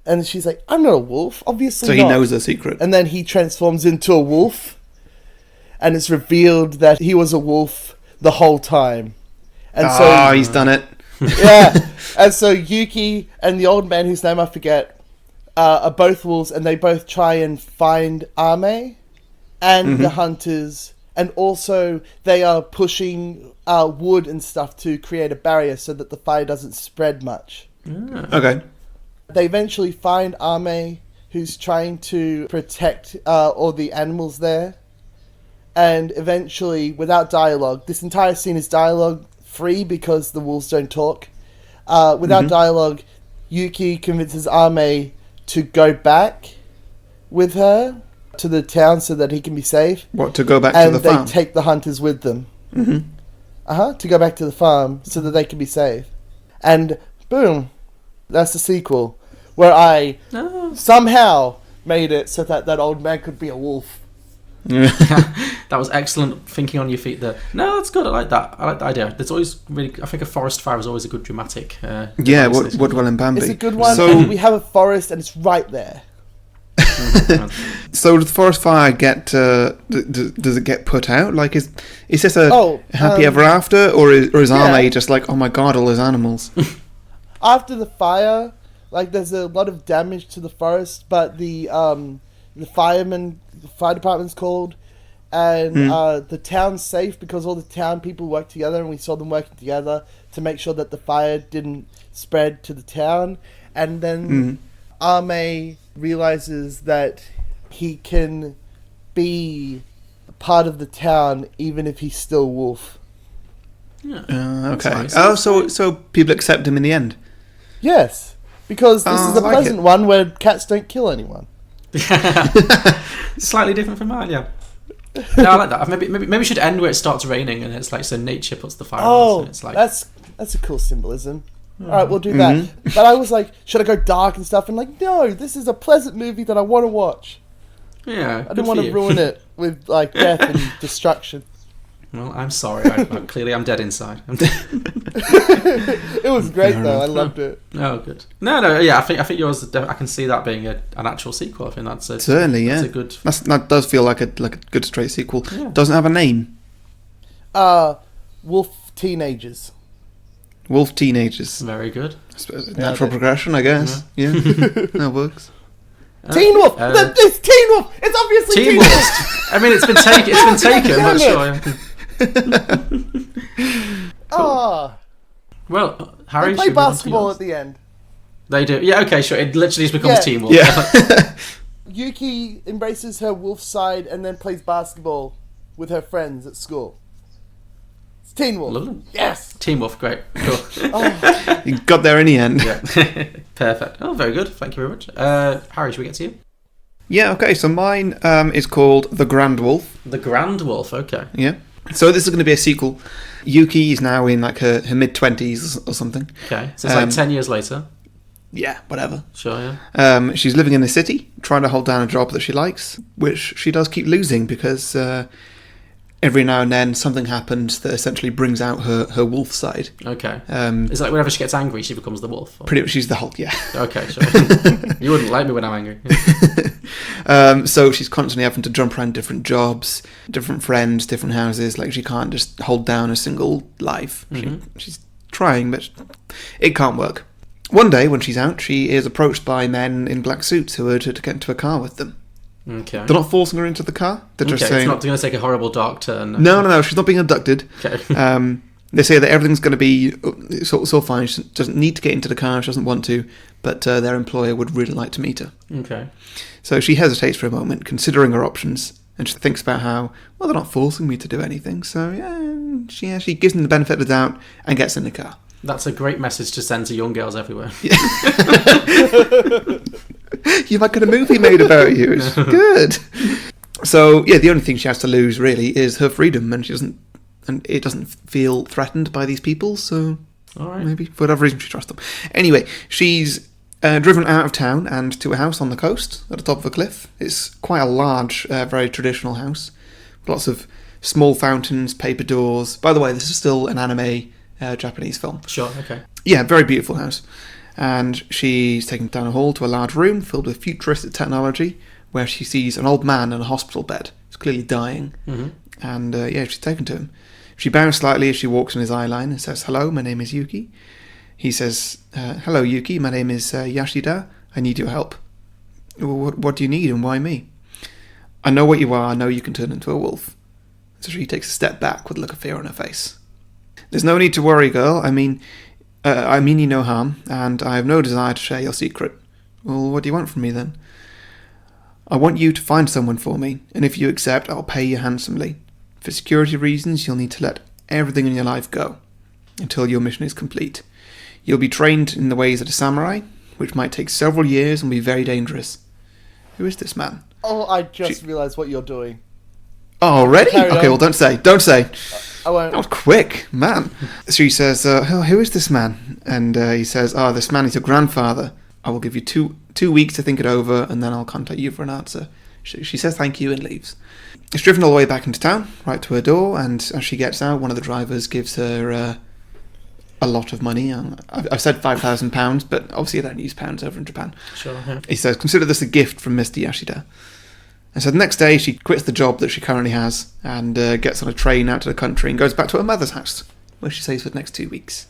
And she's like, I'm not a wolf, obviously So not. he knows the secret. And then he transforms into a wolf, and it's revealed that he was a wolf the whole time. And so he's done it. yeah. And so Yuki and the old man, whose name I forget, are both wolves, and they both try and find Ame and the hunters. And also, they are pushing wood and stuff to create a barrier so that the fire doesn't spread much. Okay. They eventually find Ame, who's trying to protect all the animals there. And eventually, without dialogue, this entire scene is dialogue free because the wolves don't talk. Without dialogue, Yuki convinces Ame to go back with her to the town so that he can be safe. What, to go back to the farm? And they take the hunters with them. To go back to the farm so that they can be safe. And boom, that's the sequel, where I somehow made it so that that old man could be a wolf. That was excellent thinking on your feet there. No, that's good. I like that. I like the idea. There's always really, I think a forest fire is always a good dramatic. Woodwell and Bambi. It's a good one. So we have a forest and it's right there. So does the forest fire get? Does it get put out? Like, is this a happy ever after, or is Ame just like, oh my god, all those animals? After the fire, like, there's a lot of damage to the forest, but the fire department's called, and the town's safe because all the town people work together, and we saw them working together to make sure that the fire didn't spread to the town. And then Ame realizes that he can be part of the town even if he's still wolf. Yeah. Okay. Nice. Oh, so people accept him in the end. Yes, because this is a I like pleasant it. one where cats don't kill anyone. Slightly different from mine, yeah. No, I like that. Maybe we should end where it starts raining and it's like so nature puts the fire on. So it's like that's a cool symbolism. All right, we'll do that. But I was like, should I go dark and stuff? And like, no, this is a pleasant movie that I want to watch. yeah. I didn't want to ruin it with like death and destruction. Well, I'm sorry. Clearly, I'm dead inside. It was great though. I loved it. Oh, good. No, yeah. I think yours. I can see that being an actual sequel. I think that's a Certainly, yeah. That's a good. That does feel like a good straight sequel. Yeah. Doesn't have a name. Wolf teenagers. Wolf Teenagers. Very good. I suppose it's natural progression, I guess. Yeah, that works. Teen Wolf. It's Teen Wolf. It's obviously Teen Teen Wolf. Wolf. I mean, it's been taken. It's been taken. I'm not sure. Well, Harry, they play should we move on to basketball yours? at the end. They do. Yeah. Okay. Sure. It literally just becomes Yeah. Teen Wolf. Yeah. Yuki embraces her wolf side and then plays basketball with her friends at school. It's Teen Wolf. Lovely. Yes. Teen Wolf. Great. Cool. You got there in the end. Yeah. Perfect. Oh, very good. Thank you very much. Harry, should we get to you? Yeah, okay, so mine is called The Grand Wolf. The Grand Wolf. Okay. Yeah. So this is going to be a sequel. Yuki is now in like her mid-20s or something. Okay. So it's like 10 years later. Yeah, whatever. Sure. Yeah. She's living in the city, trying to hold down a job that she likes, which she does keep losing because every now and then something happens that essentially brings out her wolf side. Okay. It's like whenever she gets angry, she becomes the wolf. Or... Pretty much, she's the Hulk, yeah. Okay, sure. You wouldn't like me when I'm angry. So she's constantly having to jump around different jobs, different friends, different houses. Like, she can't just hold down a single life. She's trying, but it can't work. One day, when she's out, she is approached by men in black suits who urge her to get into a car with them. Okay. They're not forcing her into the car. They're just saying... It's not going to take a horrible dark turn. No, she's not being abducted. Okay. They say that everything's going to be so fine. She doesn't need to get into the car. She doesn't want to, but their employer would really like to meet her. Okay. So she hesitates for a moment, considering her options, and she thinks about how, well, they're not forcing me to do anything. So yeah, she gives them the benefit of the doubt and gets in the car. That's a great message to send to young girls everywhere. You might get a movie made about you. It's good. So yeah, the only thing she has to lose really is her freedom, and it doesn't feel threatened by these people. So All right. maybe for whatever reason she trusts them. Anyway, she's driven out of town and to a house on the coast at the top of a cliff. It's quite a large, very traditional house. Lots of small fountains, paper doors. By the way, this is still an anime Japanese film. Sure, okay. Yeah, very beautiful house. And she's taken down a hall to a large room filled with futuristic technology where she sees an old man in a hospital bed. He's clearly dying. Mm-hmm. And she's taken to him. She bows slightly as she walks in his eye line and says, "Hello, my name is Yuki." He says, "Hello, Yuki, my name is Yashida. I need your help." What do you need and why me?" "I know what you are. I know you can turn into a wolf." So she takes a step back with a look of fear on her face. "There's no need to worry, girl. I mean you no harm, and I have no desire to share your secret." "Well, what do you want from me then?" "I want you to find someone for me, and if you accept, I'll pay you handsomely. For security reasons, you'll need to let everything in your life go until your mission is complete. You'll be trained in the ways of a samurai, which might take several years and be very dangerous." Who is this man? Oh, I just realised what you're doing. Oh, already? Carry Okay, on. well, don't say. I won't. That was quick, man. She says, who is this man? And he says, this man is your grandfather. I will give you two weeks to think it over, and then I'll contact you for an answer. She says thank you and leaves. It's driven all the way back into town, right to her door, and as she gets out, one of the drivers gives her a lot of money. I've said £5,000, but obviously they don't use pounds over in Japan. Sure, yeah. He says, "Consider this a gift from Mr. Yashida." And so the next day she quits the job that she currently has and gets on a train out to the country and goes back to her mother's house, where she stays for the next 2 weeks.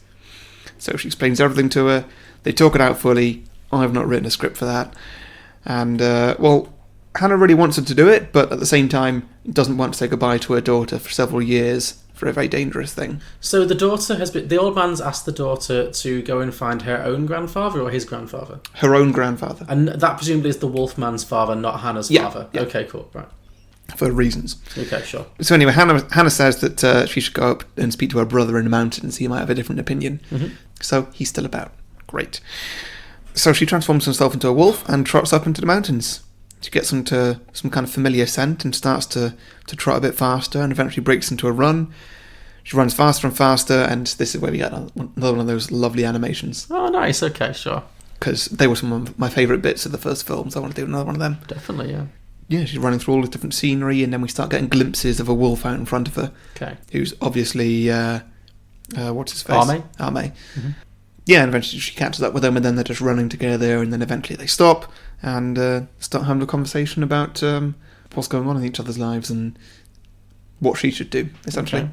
So she explains everything to her. They talk it out fully. I've not written a script for that. And, Hannah really wants her to do it, but at the same time doesn't want to say goodbye to her daughter for several years for a very dangerous thing. So the daughter the old man's asked the daughter to go and find her own grandfather or his grandfather? Her own grandfather. And that presumably is the Wolfman's father, not Hannah's father? Yeah. Okay, cool, right. For reasons. Okay, sure. So anyway, Hannah says that she should go up and speak to her brother in the mountains. He might have a different opinion. Mm-hmm. So he's still about. Great. So she transforms herself into a wolf and trots up into the mountains. She gets into some kind of familiar scent and starts to trot a bit faster and eventually breaks into a run. She runs faster and faster, and this is where we get another one of those lovely animations. Oh, nice. Okay, sure. Because they were some of my favourite bits of the first film, so I want to do another one of them. Definitely, yeah. Yeah, she's running through all the different scenery, and then we start getting glimpses of a wolf out in front of her. Okay. Who's obviously, what's his face? Arme. Mm-hmm. Yeah, and eventually she catches up with them, and then they're just running together, and then eventually they stop and start having a conversation about what's going on in each other's lives and what she should do, essentially. Okay.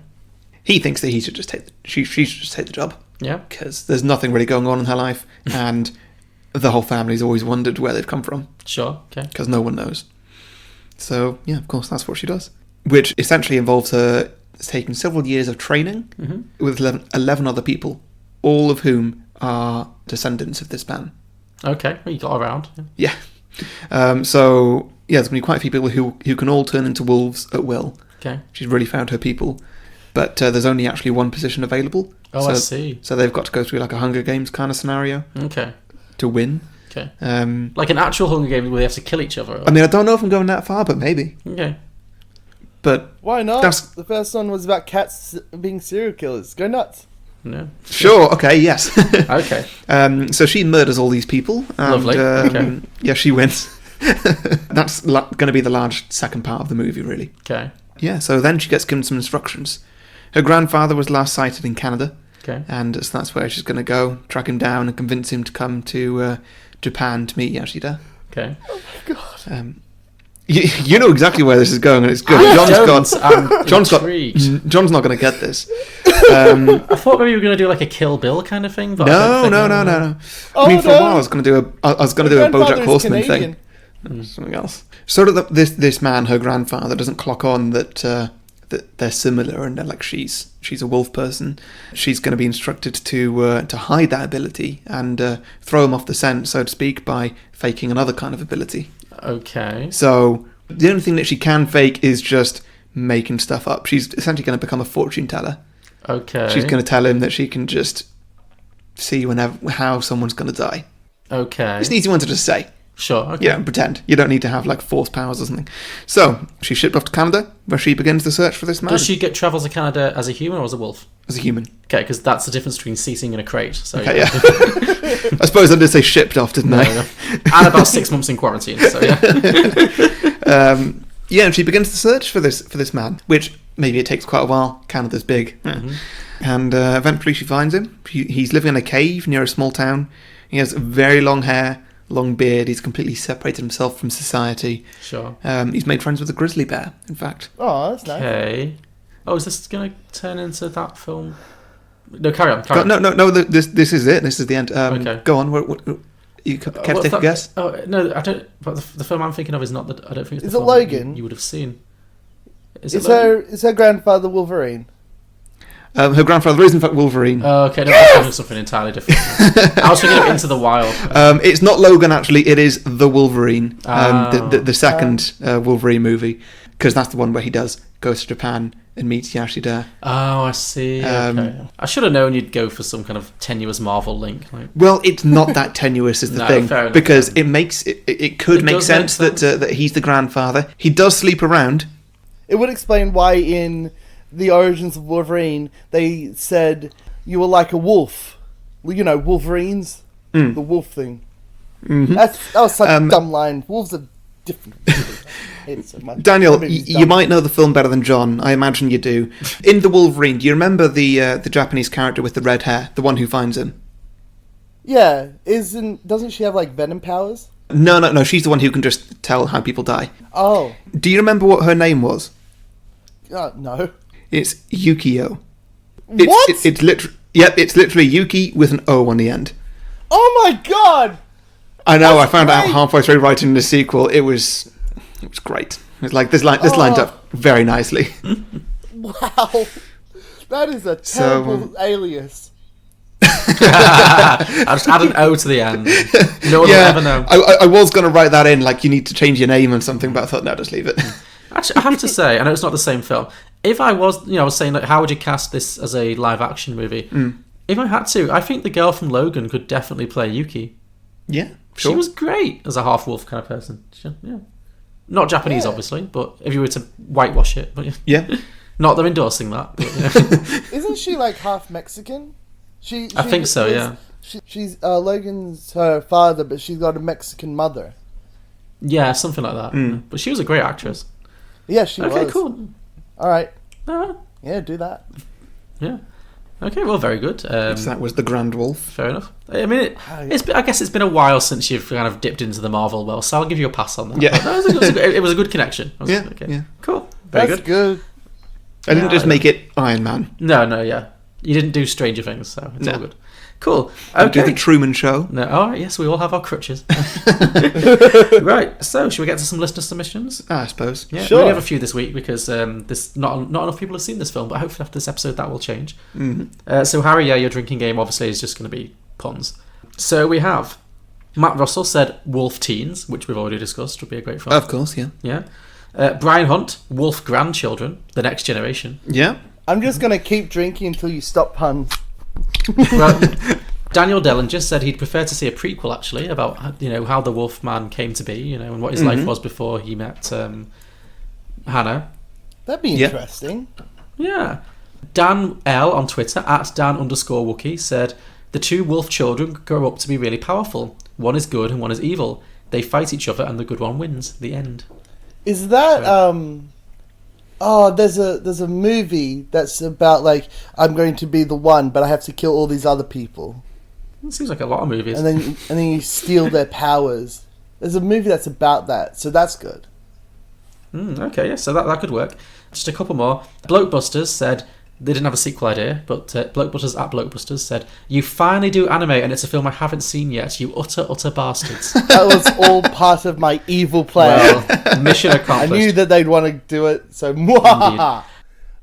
He thinks that she should just take the job. Yeah. Because there's nothing really going on in her life, and the whole family's always wondered where they've come from. Sure, okay. Because no one knows. So, yeah, of course, that's what she does. Which essentially involves her taking several years of training with 11 other people, all of whom are descendants of this man. Okay, well, you got around. Yeah. So, yeah, there's going to be quite a few people who can all turn into wolves at will. Okay. She's really found her people. But there's only actually one position available. Oh, so, I see. So they've got to go through like a Hunger Games kind of scenario. Okay. To win. Okay. Like an actual Hunger Games where they have to kill each other? Or... I mean, I don't know if I'm going that far, but maybe. Okay. But why not? The first one was about cats being serial killers. Go nuts. No. Sure, okay, yes. Okay. So she murders all these people. And, Lovely. Okay. Yeah, she wins. That's going to be the large second part of the movie, really. Okay. Yeah, so then she gets given some instructions. Her grandfather was last sighted in Canada. Okay. And so that's where she's going to go, track him down and convince him to come to Japan to meet Yashida. Okay. Oh my god. You know exactly where this is going, and it's good. John's not going to get this. I thought maybe you were going to do like a Kill Bill kind of thing. But No. I mean, for a while I was going to do a BoJack Horseman thing. Something else. Sort of this man, her grandfather, doesn't clock on that they're similar and that like she's a wolf person. She's going to be instructed to hide that ability and throw him off the scent, so to speak, by faking another kind of ability. Okay. So the only thing that she can fake is just making stuff up. She's essentially going to become a fortune teller. Okay. She's going to tell him that she can just see how someone's going to die. Okay. It's an easy one to just say. Sure, okay. Yeah, pretend. You don't need to have like force powers or something. So she's shipped off to Canada, where she begins the search for this man. Does she travel to Canada as a human or as a wolf? As a human. Okay, because that's the difference between ceasing in a crate. So okay, yeah. I suppose I did say shipped off, didn't I? No. And about 6 months in quarantine. So yeah. Yeah, and she begins the search for this man, which maybe it takes quite a while. Canada's big, and eventually she finds him. He's living in a cave near a small town. He has very long hair. Long beard. He's completely separated himself from society. Sure. He's made friends with a grizzly bear, in fact. Oh, that's nice. Okay. Oh, is this going to turn into that film? No, carry on. No. This is it. This is the end. Okay. Go on. What you care to take a guess? Oh no, I don't. But the film I'm thinking of is not the. I don't think it's is the it film Logan? You would have seen. Is her grandfather Wolverine? Her grandfather is in fact Wolverine. Oh, okay. No, I was thinking of something entirely different. I was thinking of Into the Wild. It's not Logan, actually. It is the Wolverine, the second Wolverine movie, because that's the one where he goes to Japan and meets Yashida. Oh, I see. Okay. I should have known you'd go for some kind of tenuous Marvel link. Like. Well, it's not that tenuous is the thing, fair enough, because it could make sense that he's the grandfather. He does sleep around. It would explain why in the origins of Wolverine they said you were like a wolf. You know, Wolverines, the wolf thing. Mm-hmm. That was such a dumb line. Wolves are different. Daniel, you might know the film better than John. I imagine you do. In The Wolverine, do you remember the Japanese character with the red hair, the one who finds him? Yeah, doesn't she have like venom powers? No. She's the one who can just tell how people die. Oh. Do you remember what her name was? No. It's Yukio. What? It's literally Yuki with an O on the end. Oh my god! I know. I found out halfway through writing the sequel. It was It was great. It's like this lined up very nicely. Wow. That is a terrible alias. I'll just add an O to the end. No one will ever know. I was going to write that in, like you need to change your name and something, but I thought, no, just leave it. Actually, I have to say, I know it's not the same film. If I was, I was saying, like, how would you cast this as a live action movie? If I had to, I think the girl from Logan could definitely play Yuki. Yeah, sure. She was great as a half wolf kind of person. Yeah, not Japanese, obviously, but if you were to whitewash it, but yeah. Not them endorsing that. But, Isn't she like half Mexican? I think so. Yeah. She's Logan's her father, but she's got a Mexican mother. Yeah, something like that. But she was a great actress. Yeah, she was. Okay, cool. All right. Uh, Yeah, do that. yeah. Okay, well, very good. So that was the Grand Wolf. Fair enough. I mean, I guess it's been a while since you've kind of dipped into the Marvel world, so I'll give you a pass on that. Yeah. But it was a good connection. Yeah. Cool. Very That's good. good. I didn't just make it Iron Man. No, yeah. You didn't do Stranger Things, so it's all good. Cool. I do Okay. the Truman Show. No, all right, yes, we all have our crutches. Right, so should we get to some listener submissions? I suppose. Yeah, Sure. we only have a few this week because this not enough people have seen this film, but hopefully after this episode that will change. So Harry, your drinking game obviously is just going to be puns. So we have Matt Russell said Wolf Teens, which we've already discussed would be a great film. Of course, yeah. Yeah. Brian Hunt, Wolf Grandchildren, The Next Generation. Yeah. I'm just gonna keep drinking until you stop puns. Well, Daniel Dellinger said he'd prefer to see a prequel, actually, about how the Wolfman came to be, and what his life was before he met Hannah. That'd be interesting. Yeah. Dan L on Twitter @Dan_Wookie said the two wolf children grow up to be really powerful. One is good and one is evil. They fight each other and the good one wins. The end. Is that there's a movie that's about like I'm going to be the one, but I have to kill all these other people, It seems like a lot of movies. and then you steal their powers. There's a movie that's about that, so that's good. Okay, yeah, so that could work. Just a couple more. Blokebusters said they didn't have a sequel idea, but Blokebusters @Blokebusters said, "You finally do anime, and it's a film I haven't seen yet. You utter bastards." That was all part of my evil plan. Well, mission I accomplished. knew that they'd want to do it, so Indeed.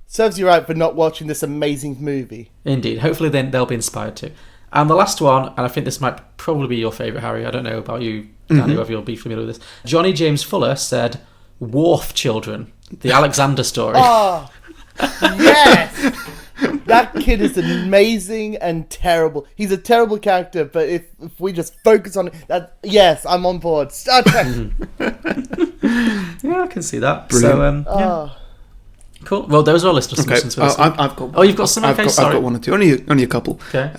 serves you right for not watching this amazing movie. Indeed. Hopefully then they'll be inspired too. And the last one, and I think this might probably be your favourite, Harry. I don't know about you, Danny, whether you'll be familiar with this. Johnny James Fuller said, Wharf Children, the Alexander story. Oh, yes! That kid is amazing and terrible. He's a terrible character, but if we just focus on it, yes, I'm on board. Star Trek! Yeah, I can see that. Brilliant. So, yeah. Cool. Well, those are our listener Okay. submissions for this week. I've got. Oh, you've got some? I've Okay, got, sorry. I've got one or two. Only a couple. Okay.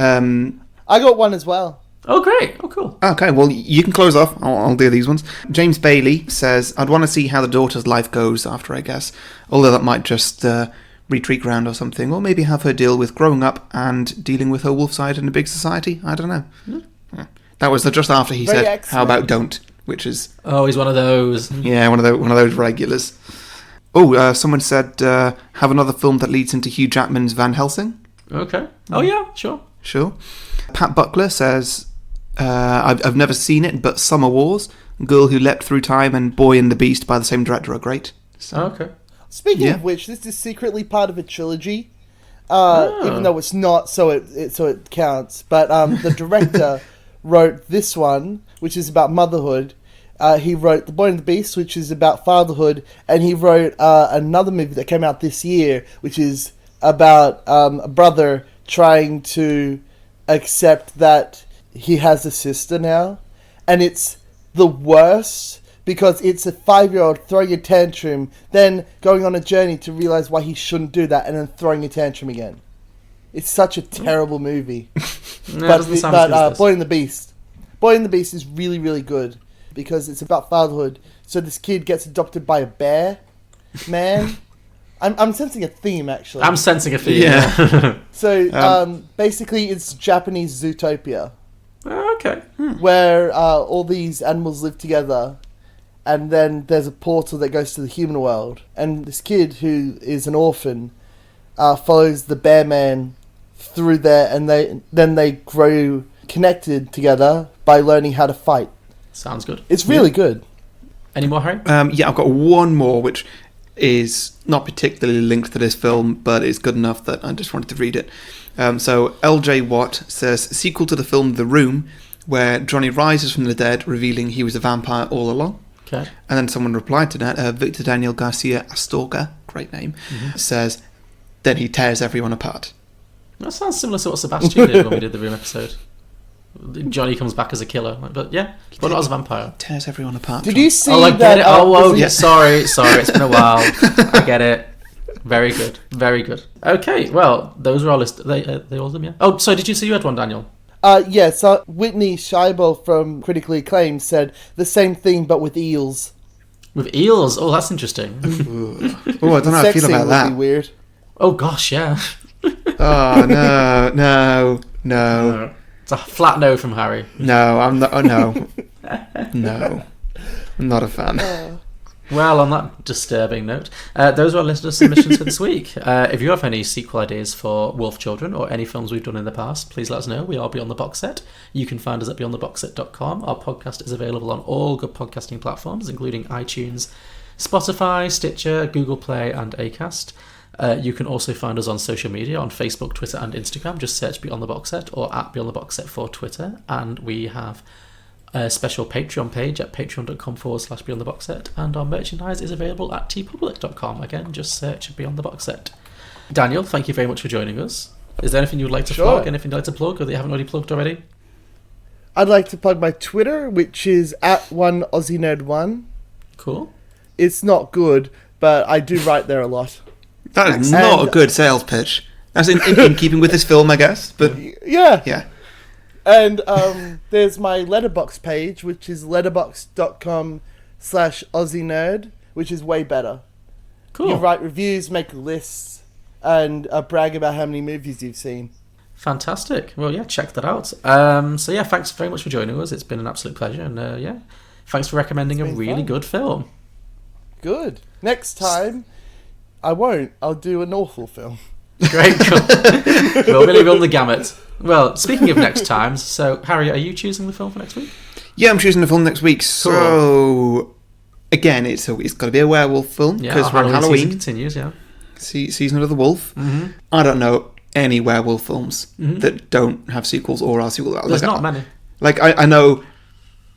I got one as well. Oh, great. Oh, cool. Okay, well, you can close off. I'll do these ones. James Bailey says, I'd want to see how the daughter's life goes after, I guess. Although that might just retreat ground or something. Or maybe have her deal with growing up and dealing with her wolf side in a big society. I don't know. Yeah. That was just after he Very said, excellent. how about don't? Which is, Oh, he's one of those. yeah, one of those regulars. Oh, someone said, have another film that leads into Hugh Jackman's Van Helsing. Okay. Oh, yeah, sure. Sure. Pat Buckler says, I've never seen it, but Summer Wars, Girl Who Leapt Through Time, and Boy and the Beast by the same director are great. So, Okay. Speaking Yeah. of which, this is secretly part of a trilogy, even though it's not, so it counts. But the director wrote this one, which is about motherhood. He wrote The Boy and the Beast, which is about fatherhood, and he wrote another movie that came out this year, which is about a brother trying to accept that he has a sister now, and it's the worst because it's a 5-year-old throwing a tantrum, then going on a journey to realize why he shouldn't do that, and then throwing a tantrum again. It's such a terrible movie. No, it doesn't sound as good as this. Boy and the Beast. Boy and the Beast is really, really good because it's about fatherhood. So this kid gets adopted by a bear man. I'm sensing a theme, actually. I'm sensing a theme. Yeah. So basically, it's Japanese Zootopia, Okay. where all these animals live together, and then there's a portal that goes to the human world. And this kid, who is an orphan, follows the bear man through there, and they grow connected together by learning how to fight. Sounds good. It's really good. Any more, Harry? Yeah, I've got one more, which is not particularly linked to this film, but it's good enough that I just wanted to read it. So LJ Watt says, sequel to the film The Room, where Johnny rises from the dead, revealing he was a vampire all along. Okay. And then someone replied to that, Victor Daniel Garcia Astorga, great name, says, then he tears everyone apart. That sounds similar to what Sebastian did when we did the Room episode. Johnny comes back as a killer, but yeah, but not as a vampire. Tears everyone apart. Did you see I that? get it. yeah. Sorry, it's been a while. I get it. Very good, very good. Okay, well, those were our list. They all of them, yeah. Oh, so did you say you had one, Daniel? So Whitney Scheibel from Critically Acclaimed said the same thing, but with eels. With eels? Oh, that's interesting. Oh, I don't know how I feel about Would that. be weird. Oh gosh, yeah. Oh no. It's a flat no from Harry. No, I'm not. Oh no, no, I'm not a fan. Well, on that disturbing note, those are our listener submissions for this week. If you have any sequel ideas for Wolf Children or any films we've done in the past, please let us know. We are Beyond the Box Set. You can find us at beyondtheboxset.com. Our podcast is available on all good podcasting platforms, including iTunes, Spotify, Stitcher, Google Play, and Acast. You can also find us on social media, on Facebook, Twitter, and Instagram. Just search Beyond the Box Set or at Beyond the Box Set for Twitter. And we have a special Patreon page at patreon.com/Beyond the Box Set. And our merchandise is available at tpublic.com. Again, just search Beyond the Box Set. Daniel, thank you very much for joining us. Is there anything you would like to plug? Anything you'd like to plug or that you haven't already plugged already? I'd like to plug my Twitter, which is @1AussieNerd1. Cool. It's not good, but I do write there a lot. That is not a good sales pitch. That's in keeping with this film, I guess. But yeah. And there's my letterbox page, which is letterbox.com/AussieNerd, which is way better. Cool. You write reviews, make lists, and brag about how many movies you've seen. Fantastic. Well, yeah, check that out. So yeah, thanks very much for joining us. It's been an absolute pleasure, and yeah, thanks for recommending a really good film. Good. Next time, I won't. I'll do an awful film. Great. Cool. We'll really run the gamut. Well, speaking of next times, so Harry, are you choosing the film for next week? Yeah, I'm choosing the film next week. So again, it's got to be a werewolf film because we're on Halloween. Season continues, yeah. Season of the Wolf. Mm-hmm. I don't know any werewolf films that don't have sequels or are sequels. There's not many. Like I know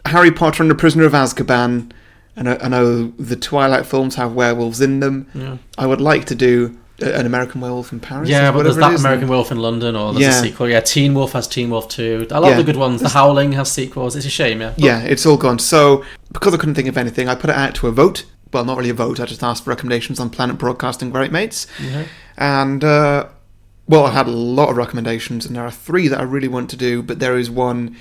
Harry Potter and the Prisoner of Azkaban, and I know the Twilight films have werewolves in them. Yeah. I would like to do an American Werewolf in Paris. Yeah, but there's that American Werewolf in London, or there's a sequel. Yeah, Teen Wolf has Teen Wolf 2. A lot of the good ones. The Howling has sequels. It's a shame, yeah. Yeah, it's all gone. So, because I couldn't think of anything, I put it out to a vote. Well, not really a vote. I just asked for recommendations on Planet Broadcasting Great Mates. Mm-hmm. And, well, I had a lot of recommendations, and there are 3 that I really want to do, but there is one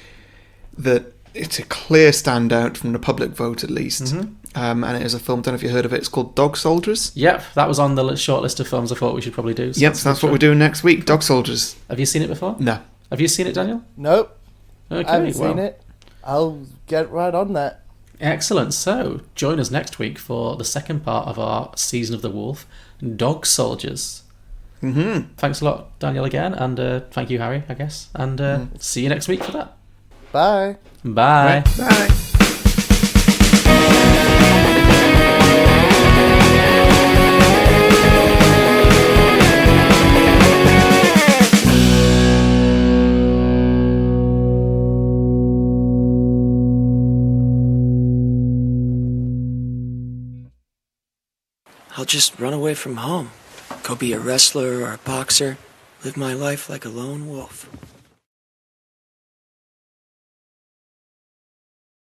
that it's a clear standout from the public vote, at least. Mm-hmm. And it is a film, I don't know if you heard of it, it's called Dog Soldiers. Yep, that was on the short list of films I thought we should probably do. So yep, that's what we're doing next week, Dog Soldiers. Have you seen it before? No. Have you seen it, Daniel? Nope. Okay, I haven't seen it. I'll get right on that. Excellent. So, join us next week for the second part of our Season of the Wolf, Dog Soldiers. Mm-hmm. Thanks a lot, Daniel, again, and thank you, Harry, I guess. And see you next week for that. Bye. Bye. Bye. I'll just run away from home. Go be a wrestler or a boxer. Live my life like a lone wolf.